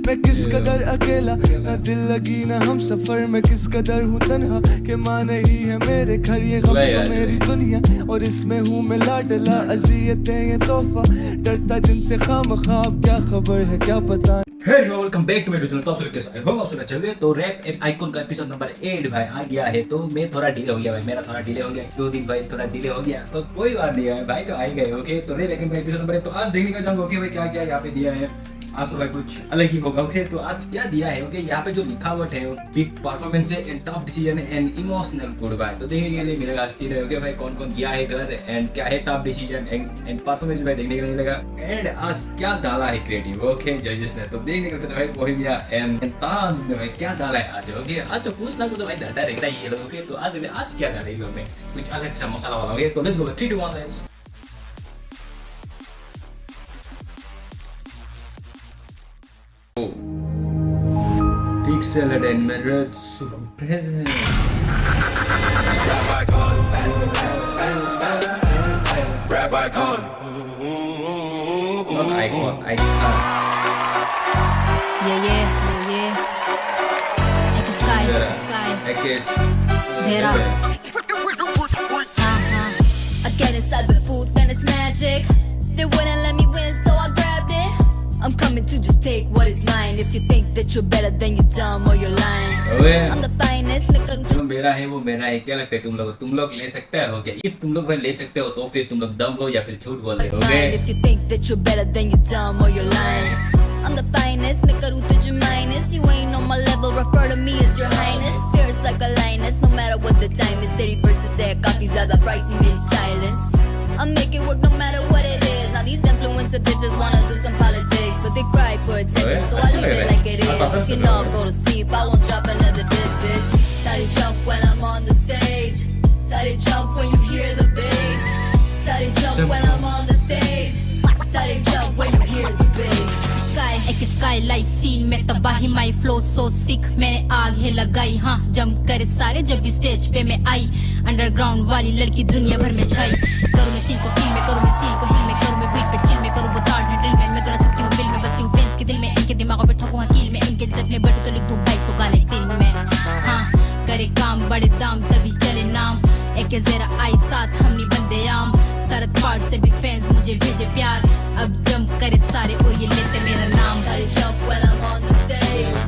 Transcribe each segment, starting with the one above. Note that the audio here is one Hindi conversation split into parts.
मैं किस कदर अकेला, ना दिल लगी ना हम सफर में किस कदर हूँ तन्हा, कि माँ नहीं है मेरे घर ये गम तो मेरी दुनिया, और इसमें हूँ मैं लाडला, अज़ियतें ये तोहफा, डरता जिनसे खामख्वाब, क्या खबर है क्या पता। Hey welcome back to my channel. तो आप सबके साथ होप आप सब अच्छे होंगे। तो रैप एंड आइकॉन का एपिसोड नंबर 8 भाई आ गया है। तो मैं थोड़ा डिले हो गया भाई, मेरा थोड़ा डिले हो गया 2 दिन भाई, थोड़ा डिले हो गया तो कोई बात नहीं है भाई, तो आ ही गए। ओके तो रैप एंड का एपिसोड नंबर 8 तो आज देखने का चाहूंगा ओके भाई क्या क्या यहाँ पे दिया है। आज तो भाई कुछ अलग ही होगा। ओके तो आज क्या दिया है ओके, यहाँ पे जो लिखावट है बिग परफॉर्मेंस है and tough decision and emotional good भाई। तो देखने के लिए मिलेगा आज तीन ओके भाई, कौन कौन किया है कलर एंड क्या है टफ डिसीजन एंड परफॉर्मेंस भाई देखने के लिए मिलेगा। एंड आज क्या डाला है क्रिएटिव ओके जजेस ने, तो देखने के लिए भाई बोहेमिया एंड तान ने भाई क्या डाला है आज। ओके आज तो कुछ ना कुछ तो भाई डाटा रहता ही है लोग। ओके तो आज क्या डाला है लोग ने कुछ अलग सा मसाला वाला। ओके तो let's go 3 2 1 let's Pixel and Merit super present. Rap icon. Not icon, icon. Yeah. Like a sky, like a sky. I guess. Zera. Again, it's cyberpunk and it's magic. They wouldn't let me win, so I grabbed it. I'm coming to just take what is mine. If you think that you're better, then you're dumb or you're lying. ओए I'm the finest, मैं करूँ जो मेरा है वो मेरा है। क्या लगता है तुम लोग ले सकते हो क्या? इफ तुम लोग भाई ले सकते हो तो फिर तुम लोग दम हो या फिर झूठ बोल रहे हो। it's mine. If you think that you're better, then you're dumb or you're lying. I'm the finest, मैं करूँ तुझे minus. You ain't on my level, refer to me as your highness. Fierce like a lioness, no matter what the time is. तेरी verses है काफी ज़्यादा pricey, मेरी silence. I make it work no matter what it is. Now these influencer bitches wanna do some politics, but they cry for attention, so I leave it like it is. You can all go to sleep, I won't drop another diss, bitch. Started jump when I'm on the stage. Started jump when you hear the bass. Started jump when I'm on the stage. Started jump when you hear the bass. Sky, एक skylight scene में तबाही, my flow so sick, मैंने आग है लगाई, हाँ जम कर सारे जब भी स्टेज पे मैं आई। अंडरग्राउंड वाली लड़की दुनिया भर में छाई। करूँ मैं सीन को किल में, करूँ मैं सीन को हिल में, करूँ मैं बीट पे चिल में, करूँ बताड़ है ड्रिल में, मैं तो छुपती हूँ बिल में, बसती हूँ फैंस के दिल में, इनके दिमागों पे ठोकूँ हकील में, इनके जब में बड़े तो लिख दूँ भाई सो गाने दिल में। हाँ करे काम बड़े दाम तभी चले नाम, एक ज़रा आई साथ हम नहीं बंदे आम। सरद पार से भी फैंस मुझे भेजे प्यार, अब जम करे सारे और ये लेते मेरा नाम। Started jump when I'm on the stage.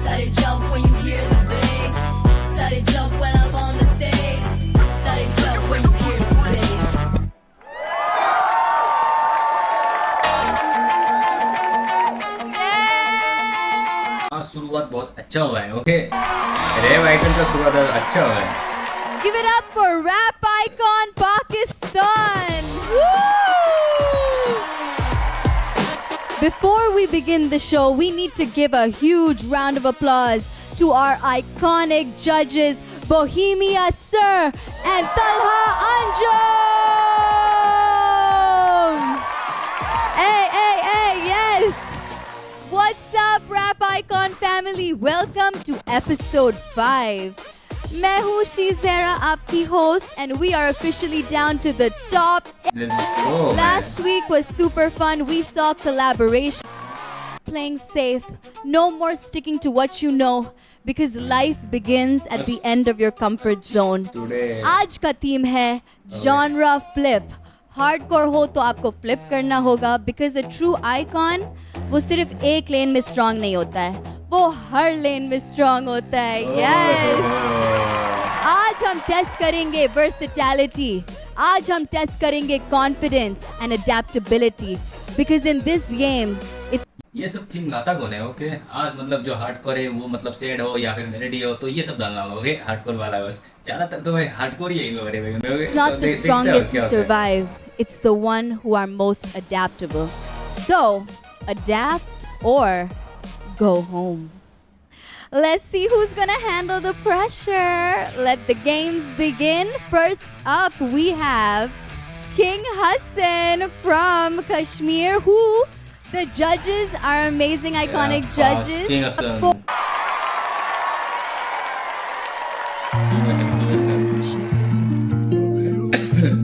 Started jump when you hear the bass. Started jump when I'm on the stage. Started jump when you hear the bass. आज शुरुआत बहुत अच्छा हुआ है। ओके रैप आइकन का शुरुआत अच्छा हुआ है। Give it up for Rap Icon Pakistan! Woo! Before we begin the show, we need to give a huge round of applause to our iconic judges, Bohemia Sir and Talha Anjum! Hey, yes! What's up, Rap Icon family? Welcome to episode 5. मैं हूँ शीज़ेरा आपकी host and we are officially down to the top. Let's go. Last week was super fun. We saw collaboration. Playing safe. No more sticking to what you know because life begins at the end of your comfort zone. Today आज का थीम है genre flip. Hardcore हो तो आपको flip करना होगा because a true icon वो सिर्फ एक लेन में strong नहीं होता है, वो हर लेन में strong होता है। Yes! आज हम टेस्ट करेंगे versatility, आज हम टेस्ट करेंगे confidence and adaptability because in this game it's ये सब थीम लाता कौन है? ओके आज मतलब जो हार्डकोर है वो मतलब सैड हो या फिर मेलोडी हो तो ये सब डालना होगा। ओके हार्डकोर वाला बस ज्यादातर तो भाई हार्डकोर ही है इन लोगों ने। not the strongest who survive, it's the one who are most adaptable. So adapt or go home. Let's see who's gonna handle the pressure. Let the games begin. First up, we have King Hassan from Kashmir, who the judges are amazing, iconic judges. King Hassan.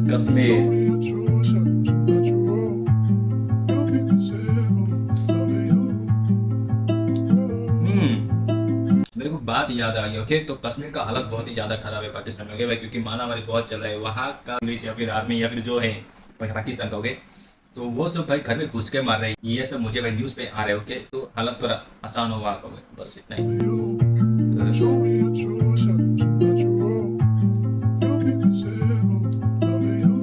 Kashmir. बात याद आ गई। ओके, तो कश्मीर का हालत बहुत ही ज़्यादा खराब है पाकिस्तान में। ओके भाई, क्योंकि मारामारी बहुत चल रहा है वहाँ का पुलिस या फिर आर्मी या फिर जो है पाकिस्तान का। ओके, तो वो सब भाई घर में घुस के मार रहे हैं, ये सब मुझे भाई न्यूज़ पे आ रहे हैं। ओके, तो हालत थोड़ा आसान हो वहाँ का, बस इतना ही। Show me your true self, not your wrong. You'll be the zero, loving you.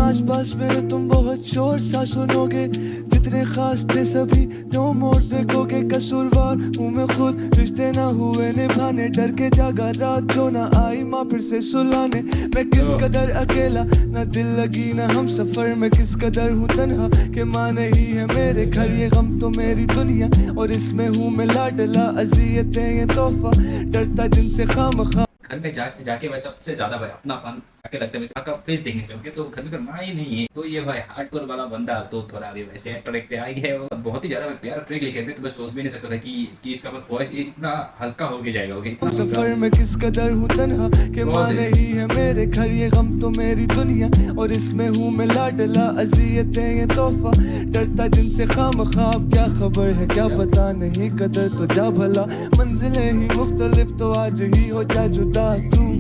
आसपास मेरे तुम बहुत शोर सा सुनोगे, जितने खास थे सभी नो मोर देखोगे। कसूरवार हूँ मैं खुद, रिश्ते ना हुए निभाने, डर के जागा रात जो ना आई माँ फिर से सुलाने। मैं किस कदर अकेला, ना दिल लगी ना हम सफर में किस कदर हूँ तन्हा, कि माँ नहीं है मेरे घर ये गम तो मेरी दुनिया, और इसमें हूँ मैं लाडला अजियतें ये तोहफा, डरता जिनसे खामखा। घर में जाके भाई सबसे ज्यादा भाई अपनापन आके लगता है का फेस देखने से। ओके, तो घर में माँ ही नहीं है, तो ये भाई हार्डकोर वाला बंदा तो थोड़ा अभी वैसे ट्रैक पे आ गया है। और बहुत ही ज्यादा प्यारा ट्रैक लिखे थे, तो मैं सोच भी नहीं सकता था कि इसका वॉइस इतना हल्का हो गया जाएगा। ओके, सफर में किस कदर हूँ तन्हा, कि माँ नहीं है मेरे घर ये गम तो मेरी दुनिया, और इसमें हूँ मैं लाडला अजियतें ये तोहफा, डरता जिनसे खामखा। क्या खबर है क्या पता नहीं, कदर तो जा भला, मंजिलें ही मुख्तलिफ तो आज ही हो जा जुदा तू।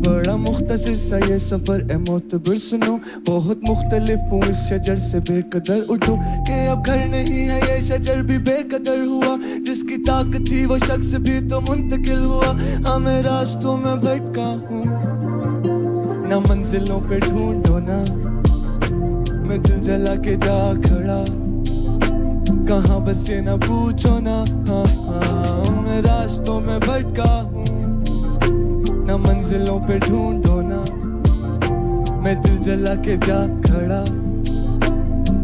बड़ा मुख्तसर सा ये सफर है मोतबर सुनो, बहुत मुख्तलिफ हूँ इस शजर से बेकदर उठो, कि अब घर नहीं है ये शजर भी बेकदर हुआ, जिसकी ताकत थी वो शख्स भी तो मुंतकिल हुआ। हाँ मैं रास्तों में भटका हूँ, ना मंजिलों पे ढूंढो ना, मैं दिल जला के जा खड़ा, कहाँ बसे ना पूछो ना। हाँ हाँ मैं रास्तों में भटका हूँ, ना मंजिलों पे ढूंढो ना, मैं दिल जला के जा खड़ा,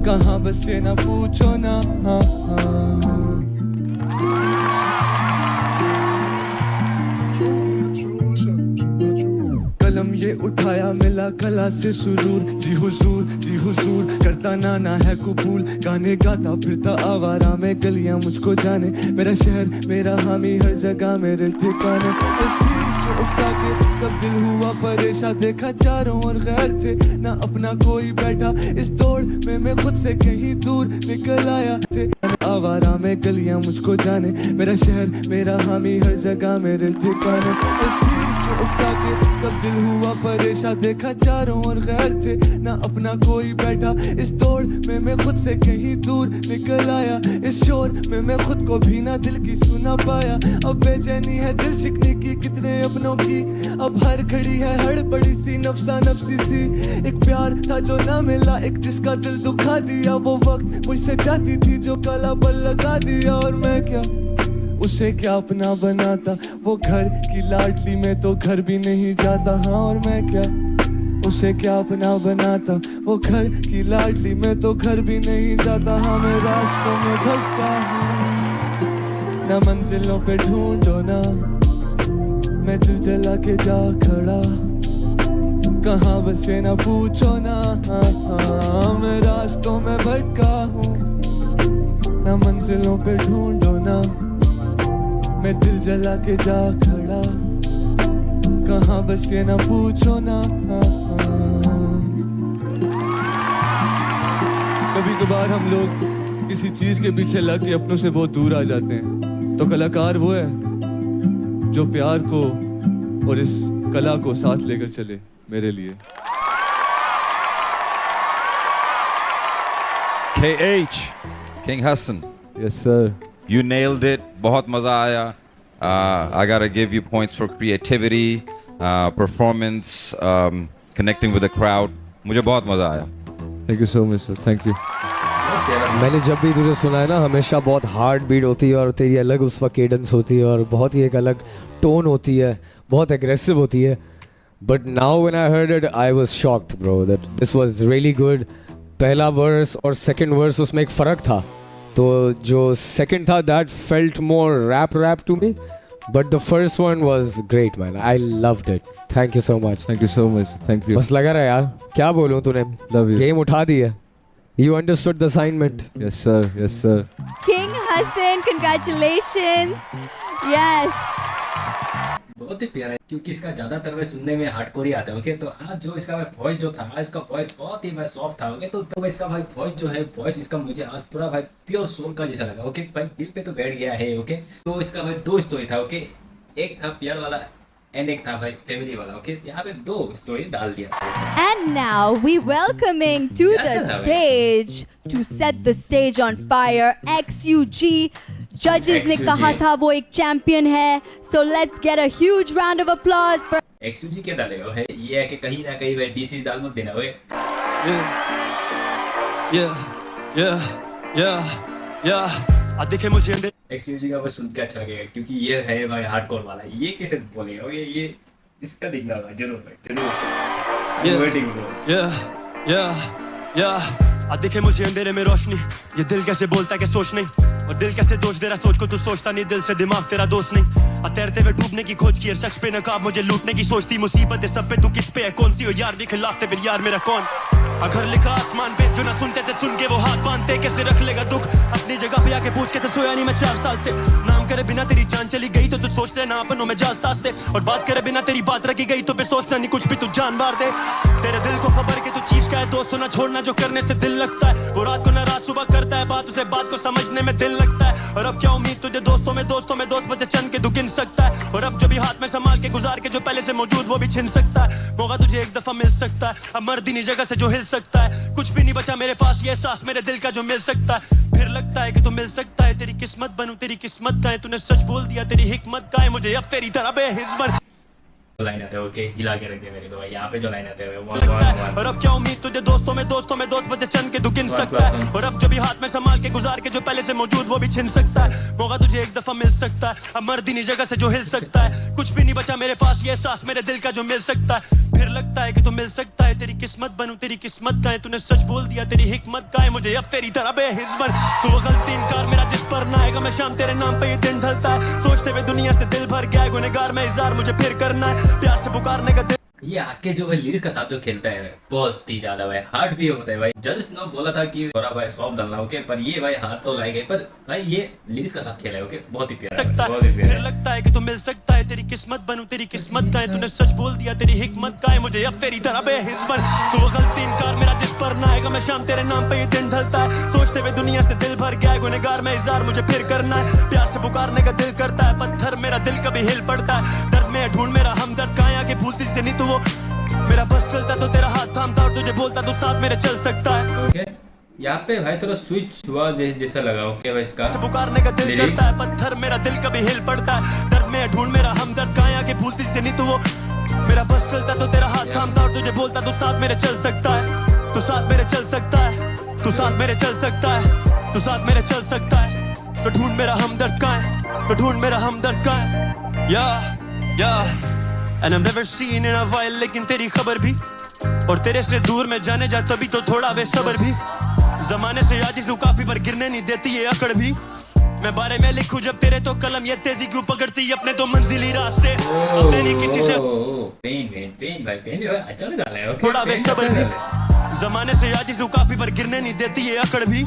कहाँ बसे ना पूछो ना। हाँ हाँ कलम ये उठाया मिला कला से सुरूर, जी हुजूर करता नाना है कबूल, गाने गाता फिरता आवारा में गलियां मुझको जाने, मेरा शहर मेरा हामी हर जगह मेरे ठिकाने। इस भीड़ से उठा के कब दिल हुआ परेशान, देखा चारों ओर गैर थे ना अपना कोई बैठा, इस दौड़ में मैं खुद से कहीं दूर निकल आया थे। आवारा में गलियां मुझको जाने, मेरा शहर मेरा हामी हर जगह मेरे ठिकाने। इस भीड़ से उठा के कब दिल हुआ परेशान, देखा चारों ओर गैर थे ना अपना कोई बैठा, इस दौड़ में मैं खुद से कहीं दूर निकल आया, इस शोर में मैं खुद को भी ना दिल की सुना पाया। अब बेचैनी है दिल शिकने की कितने अपनों की, अब हर खड़ी है हड़बड़ी सी नफसा नफसी सी, एक प्यार था जो ना मिला, एक जिसका दिल दुखा दिया, वो वक्त मुझसे चाहती थी जो काला बल लगा दिया, और मैं क्या उसे क्या अपना बनाता, वो घर की लाडली में तो घर भी नहीं जाता। हाँ और मैं क्या उसे क्या अपना बनाता, वो घर की लाडली में तो घर भी नहीं जाता। हाँ मैं रास्तों में भटका हूँ, ना मंजिलों पे ढूंढो ना, मैं दिल जला के जा खड़ा, कहाँ बसे ना पूछो ना। हाँ हाँ मैं रास्तों में भटका हूँ, ना मंजिलों पे ढूंढो ना, मैं दिल जला के जा खड़ा, कहाँ बसे ना पूछो ना। हाँ हाँ कभी कभार हम लोग किसी चीज के पीछे लग के अपनों से बहुत दूर आ जाते हैं, तो कलाकार वो है जो प्यार को और इस कला को साथ लेकर चले मेरे लिए। KH, King Hassan. Yes sir. You nailed it. बहुत मजा आया. I gotta give you points for creativity, performance, connecting with the crowd. मुझे बहुत मजा आया. Thank you so much sir. Thank you. मैंने जब भी तुझे सुना है ना, हमेशा बहुत हार्ड बीट होती है और तेरी अलग उस वक्त केडेंस होती है और बहुत ही एक अलग टोन होती है, बहुत एग्रेसिव होती है. But now when I heard it I was shocked bro that this was really good. पहला वर्स और सेकंड वर्स उसमें एक फ़र्क था, तो जो सेकंड था that felt more rap to me, but the first one was great man. I loved it. Thank you so much. Thank you so much. Thank you. बस लगा रहा यार, क्या बोलूँ, तूने Love you. गेम उठा दी है. You understood the assignment. Yes sir. Yes sir. King Hassan, congratulations. Yes. बहुत ही प्यारा है, क्योंकि इसका ज्यादातर वह सुनने में हार्डकोर ही आता है। ओके, तो आज जो इसका वॉइस जो था, आज इसका वॉइस बहुत ही भाई सॉफ्ट था। ओके, तो इसका भाई वॉइस जो है, वॉइस इसका मुझे आज पूरा भाई प्योर सोल का जैसा लगा। ओके भाई, दिल पे तो बैठ गया है। ओके, तो इसका भाई 2 स्टोरी था। ओके, एक था प्यार वाला एंड एक था भाई फैमिली वाला। ओके, यहाँ पे 2 स्टोरी डाल दिया। And now we welcoming to the stage to set the stage on fire XUG. Judges ने XUG. कहा था वो एक चैंपियन है, so let's get a huge round of applause for XUG क्या डालेगा है, ये है कि कहीं ना कहीं भाई DC डाल मत देना। ओए देखे मुझे अंदर XUG का बस सुन के अच्छा लगेगा, क्योंकि ये है भाई हार्डकोर वाला। ये कैसे बोलेगा? ये इसका देखना होगा जरूर भाई, जरूर वेटिंग देखे मुझे अंधेरे में रोशनी, ये दिल कैसे बोलता है कि सोच नहीं, और दिल कैसे दोष दे रहा सोच को, तू सोचता नहीं, दिल से दिमाग तेरा दोस्त नहीं। तैरते हुए डूबने की खोज की, हर शख्स पे नकाब मुझे लूटने की सोचती, मुसीबत है सब पे, तू किस पे है, कौन सी हो यार भी खिलाफ थे, फिर यार मेरा कौन। अगर लिखा आसमान पे जो ना सुनते थे, सुन के वो हाथ बांधते, कैसे रख लेगा दुख अपनी जगह पे आके, पूछ के सोया नहीं मैं 4 साल से। नाम करे बिना तेरी जान चली गई तो तू सोचते ना अपनों में जाल सास दे, और बात करे बिना तेरी बात रखी गई तो फिर सोचता नहीं कुछ भी तू जान मार दे। तेरे दिल को खबर कि तू चीज का है, दोस्तों ना छोड़ना जो करने से दिल लगता है, वो रात को नाराज सुबह करता है बात, उसे बात को समझने में दिल लगता है। और अब क्या उम्मीद तुझे दोस्तों में दोस्त बचे चंद के तू गिन सकता है, और अब जो भी हाथ में संभाल के गुजार के जो पहले से मौजूद वो भी छिन सकता है। मौका तुझे एक दफा मिल सकता है, अब मर्द नहीं जगह से जो हिल सकता है, कुछ भी नहीं बचा मेरे पास, ये एहसास मेरे दिल का जो मिल सकता है। फिर लगता है कि तू मिल सकता है, तेरी किस्मत बनूं तेरी किस्मत का है, तूने सच बोल दिया तेरी हिकमत का है, मुझे अब तेरी तरह बेहिस्मत लाइन आते हैं। ओके, हिला के रख दिया मेरे को यहाँ पे जो लाइन आते हैं। और अब क्या उम्मीद तुझे दोस्तों में दोस्त बचे चंद के तू गिन सकता है, और अब जो भी हाथ में संभाल के गुजार के जो पहले से मौजूद वो भी छिन सकता है। मौका तुझे एक दफा मिल सकता है, अब मर्द नहीं जगह से जो हिल सकता है, कुछ भी नहीं बचा मेरे पास, ये एहसास मेरे दिल का जो मिल सकता है। फिर लगता है कि तू मिल सकता है, तेरी किस्मत बनूं तेरी किस्मत का है, तूने सच बोल दिया तेरी हिकमत का है, मुझे अब तेरी तरह बेहिस्मत। तू वो गलती इनकार मेरा जिस पर ना आएगा, मैं शाम तेरे नाम पे ये दिन ढलता है, सोचते हुए दुनिया से दिल भर गया है, गुनहगार मैं इज़हार मुझे फिर करना है, प्यार से पुकारने का दिल। ये आके जो है लिरिक्स का साथ जो खेलता है बहुत ही ज्यादा भाई हार्ड भी होता है भाई। जजेस ने बोला था कि थोड़ा भाई सॉफ्ट डालना, ओके, पर ये भाई हार्ड तो लाए गए, पर भाई ये लिरिक्स का साथ खेला है। ओके, बहुत ही प्यारा है, बहुत ही प्यारा फिर है। लगता है कि तू मिल सकता है, तेरी किस्मत बनूं तेरी किस्मत का है, तूने सच बोल दिया तेरी हिकमत का है, मुझे अब तेरी तरह बेहिस्मत। तू वो गलती इनकार मेरा जिस पर ना आएगा, मैं शाम तेरे नाम पे ये दिन ढलता है, सोचते हुए दुनिया से दिल भर गया है, गुनहगार मैं इज़हार मुझे फिर करना है, प्यार से पुकारने का दिल करता है, पत्थर मेरा दिल कभी हिल पड़ता है, दर्द में ढूंढ मेरा हमदर्द कहाँ आके भूलती से नहीं तू वो मेरा बस चलता तो तेरा हाथ थामता, और तुझे बोलता तो साथ मेरे चल सकता है। ओके, यहाँ पे भाई थोड़ा स्विच हुआ जैसा लगा। ओके भाई, इसका पुकारने का दिल करता है, पत्थर मेरा दिल कभी हिल पड़ता है, दर्द में ढूंढ मेरा हमदर्द कहाँ आके भूलती से नहीं तू वो मेरा बस चलता तो तेरा हाथ थामता, और तुझे बोलता तो साथ मेरे चल सकता है, तू साथ मेरे चल सकता है, तू साथ मेरे चल सकता है, तू साथ मेरे चल सकता है, तो ढूंढ मेरा हमदर्द कहाँ है, तो ढूंढ मेरा हमदर्द कहाँ है। या And I've never seen in a while, लेकिन तेरी खबर भी, और तेरे से दूर में जाने जा तभी तो थोड़ा बेसब्र भी, जमाने से आजिज़ हूँ काफी पर गिरने नहीं देती ये अकड़ भी, मैं बारे में लिखूं जब तेरे तो कलम ये तेजी क्यों पकड़ती अपने तो मंजिली रास्ते, अपने नहीं किसी से पेन भाई अच्छा से डाला है। थोड़ा बेसब्र भी, जमाने से आजिज़ हूँ काफी पर गिरने नहीं देती ये अकड़ भी,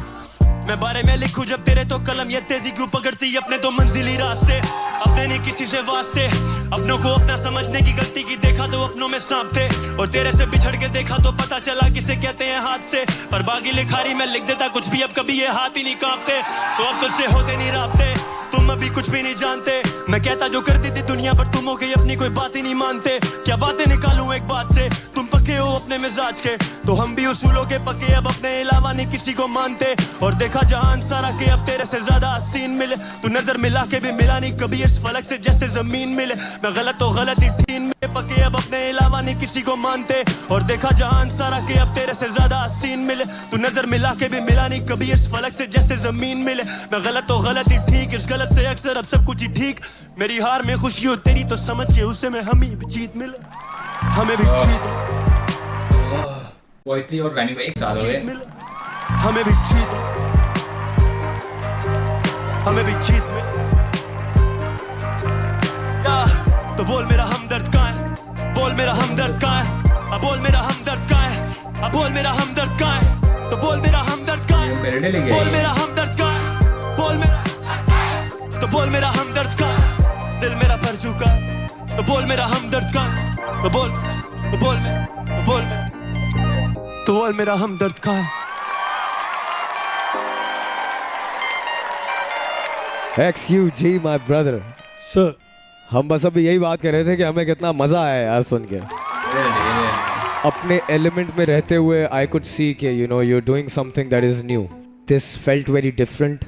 मैं बारे में लिखूं जब तेरे तो कलम ये तेजी क्यों पकड़ती अपने तो मंजिली रास्ते, अपने नहीं किसी से वास्ते, अपनों को अपना समझने की गलती की देखा तो अपनों में सांप थे, और तेरे से बिछड़ के देखा तो पता चला किसे कहते हैं हाथ से, पर बागी लिखारी में लिख देता कुछ भी, अब कभी ये हाथ ही नहीं कांपते, तो अब तुझसे होते नहीं राब्ते, तुम अभी कुछ भी नहीं जानते, मैं कहता जो करती थी दुनिया पर तुम हो गई अपनी कोई बात ही नहीं मानते, क्या बातें निकालूं एक बात से, तुम पक्के हो अपने मिजाज के, तो हम भी उसूलों के पक्के, अब अपने अलावा नहीं किसी को मानते, और देखा जहान सारा के अब तेरे से ज्यादा हसीन मिले, तू नजर मिला के भी मिला नहीं कभी इस फलक से जैसे जमीन मिले, मैं गलत तो गलत ही ठीन में पक्के, अब अपने अलावा नहीं किसी को मानते, और देखा जहान सारा के अब तेरे से ज्यादा हसीन मिले, तू नजर मिला के भी मिला नहीं कभी इस फलक से जैसे जमीन मिले, मैं गलत तो गलत ही ठीक, इस गलत से अक्सर अब सब कुछ ही ठीक, मेरी हार में खुशी हो तेरी तो समझ के उसे में हमें भी जीत मिले, हमें भी जीत पोइट्री और राइमिंग एक साथ हो गए, मिले, हमें भी जीत, हमें भी जीत मिले, तो बोल मेरा हमदर्द कहाँ है, बोल मेरा हमदर्द कहाँ है, अब बोल मेरा हमदर्द कहाँ है, अब बोल मेरा हमदर्द कहाँ है, तो बोल मेरा हमदर्द कहाँ है, बोल मेरा हमदर्द कहाँ है, बोल मेरा, तो बोल मेरा हमदर्द कहाँ है, दिल मेरा भर चुका है, तो बोल मेरा हमदर्द का, तो बोल मेरा हमदर्द का। XUG my brother. सर हम बस अभी यही बात कर रहे थे कि हमें कितना मजा आया यार सुन के। अपने एलिमेंट में रहते हुए I could see कि you know you're doing something that is new. This felt very different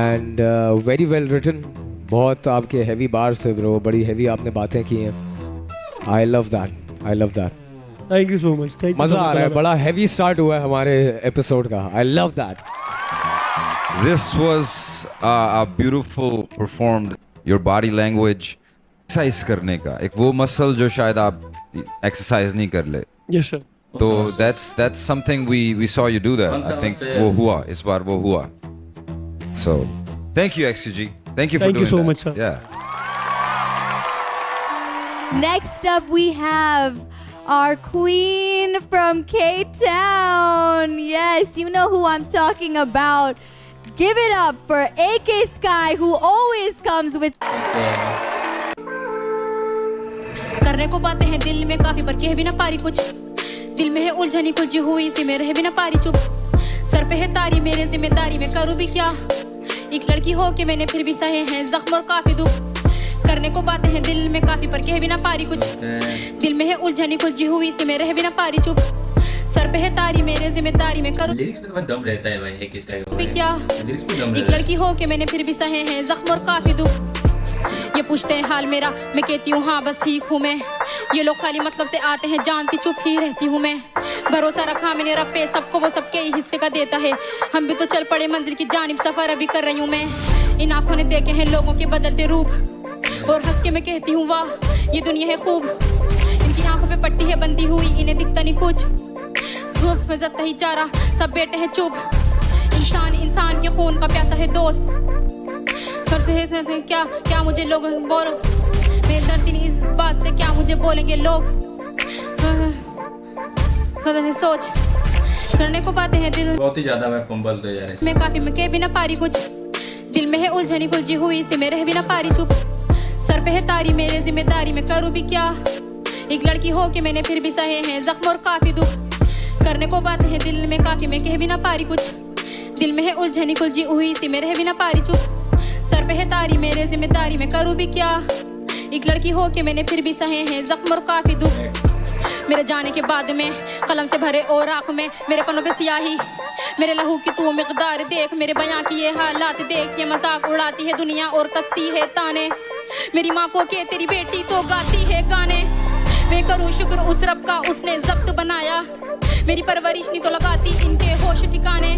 and very well written. बहुत आपके heavy bars थे bro, बड़ी heavy आपने बातें की हैं। I love that. Thank you so much. मजा आ रहा है, बड़ा heavy start हुआ है हमारे एपिसोड का। I love that. This was a beautiful performed. Your body language, exercise करने का एक वो मसल जो शायद आप exercise नहीं कर ले। Yes sir. तो that's something we saw you do that. I think वो हुआ इस बार वो हुआ. So thank you XUG. Thank you for doing so that. much, sir. Yeah. Next up, we have our queen from K-Town. Yes, you know who I'm talking about. Give it up for AK Sky, who always comes with. करने को बातें हैं दिल में काफी पर कह भी ना पारी कुछ, दिल में है उलझनी कुछ हुई इसी में रह भी ना पारी चुप, सर पे है तारी मेरे जिम्मेदारी में करूँ भी क्या, एक लड़की हो के मैंने फिर भी सहे हैं जख्म और काफी दुख, करने को बातें हैं दिल में काफी पर कह भी ना पारी कुछ, दिल में है उलझनी कुछ हुई इसी में रह भी ना पारी चुप, सर पे है तारी मेरे जिम्मेदारी में करूँ लिरिक्स में तो दम रहता है भाई, एक इसका भी क्या, लिरिक्स में दम एक रहता है। लड़की हो के मैंने फिर भी सहे हैं जख्म और काफी दुख, ये पूछते हैं हाल मेरा मैं कहती हूँ हाँ बस ठीक हूँ मैं, ये लोग खाली मतलब से आते हैं जानती चुप ही रहती हूँ मैं, भरोसा रखा मैंने रब पे सबको वो सबके ही हिस्से का देता है, हम भी तो चल पड़े मंजिल की जानिब सफर अभी कर रही हूँ मैं, इन आंखों ने देखे हैं लोगों के बदलते रूप और हंस के मैं कहती हूँ वाह ये दुनिया है खूब, इनकी आंखों पे पट्टी है बंदी हुई इन्हें दिखता नहीं कुछ, धूप में जत्ता ही चारा सब बेटे हैं चुप, इंसान के खून का प्यासा है दोस्त, करते हैं क्या क्या मुझे लोग बोल, मैं डरती नहीं इस बात से क्या मुझे बोलेंगे लोग, सोच करने को बातें हैं दिल बहुत ही ज्यादा मैं फंबल तो यार मैं काफी मैं कह भी ना पारी कुछ, दिल में है उलझनी कुलझी हुई इसे मैं रह भी ना पारी चुप, सर पे है तारी मेरे जिम्मेदारी में करूँ भी क्या, एक लड़की हो के मैंने फिर भी सहे हैं जख्म और काफी दुख, करने को बातें हैं दिल में काफी मैं कह भी ना पारी कुछ, दिल में है उलझनी कुलझी हुई इसी में रह भी ना पारी चुप, सर पे है तारी मेरे जिम्मेदारी में करूँ भी क्या, एक लड़की हो के मैंने फिर भी सहे हैं जख्म और काफी दुख, मेरे जाने के बाद में कलम से भरे और आँख में मेरे पन्नों पे सियाही, मेरे लहू की तू मिकदार देख, मेरे बयां की ये हालात देख, ये मजाक उड़ाती है दुनिया और कसती है ताने, मेरी माँ को के तेरी बेटी तो गाती है गाने, मैं करूँ शुक्र उस रब का उसने जब्त बनाया, मेरी परवरिश नहीं तो लगाती इनके होश ठिकाने,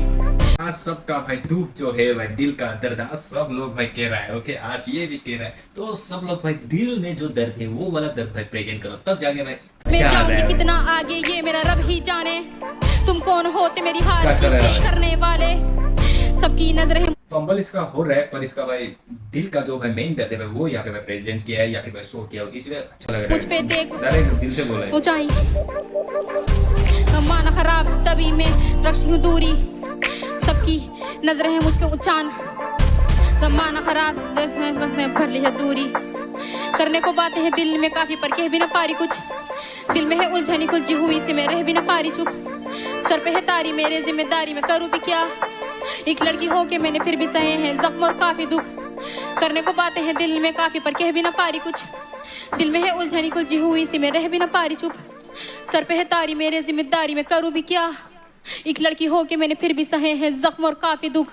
आज सबका भाई दुख जो है भाई दिल का दर्द आज सब लोग भाई कह रहा है, ओके आज ये भी कह रहा है, तो सब लोग भाई दिल में जो दर्द है वो वाला दर्द भाई प्रेजेंट करो तब जाके भाई मैं जाऊंगी कितना आगे ये मेरा रब ही जाने, तुम कौन होते मेरी हार करने वाले, सबकी नजरें फंबल इसका हो रहा है पर इसका भाई दिल का जो भाई मेन दर्द है भाई वो यहाँ पे भाई प्रेजेंट किया है या फिर भाई शो किया है, इसलिए अच्छा लग रहा है। मुझ पे देख डायरेक्ट दिल से बोला है। ऊंचाई माना खराब तभी मैं रखती हूँ दूरी, सबकी नजरें हैं मुझ पे उचान, माना खराब भर ली है दूरी, करने को बातें हैं दिल में काफी पर कह भी ना पारी कुछ, दिल में है उलझनी कुलझी हुई से मैं रह भी ना पारी चुप, सर पे है तारी मेरे जिम्मेदारी में करूँ भी क्या, एक लड़की हो के मैंने फिर भी सहे हैं जख्म और काफी दुख, करने को बातें हैं दिल में काफी पर कह भी ना पारी कुछ, दिल में है उलझनी कुलझी हुई से मैं रह भी ना पारी चुप, सर पे है तारी मेरे जिम्मेदारी में करूँ भी क्या, एक लड़की हो के मैंने फिर भी सहे हैं जख्म और काफी दुख।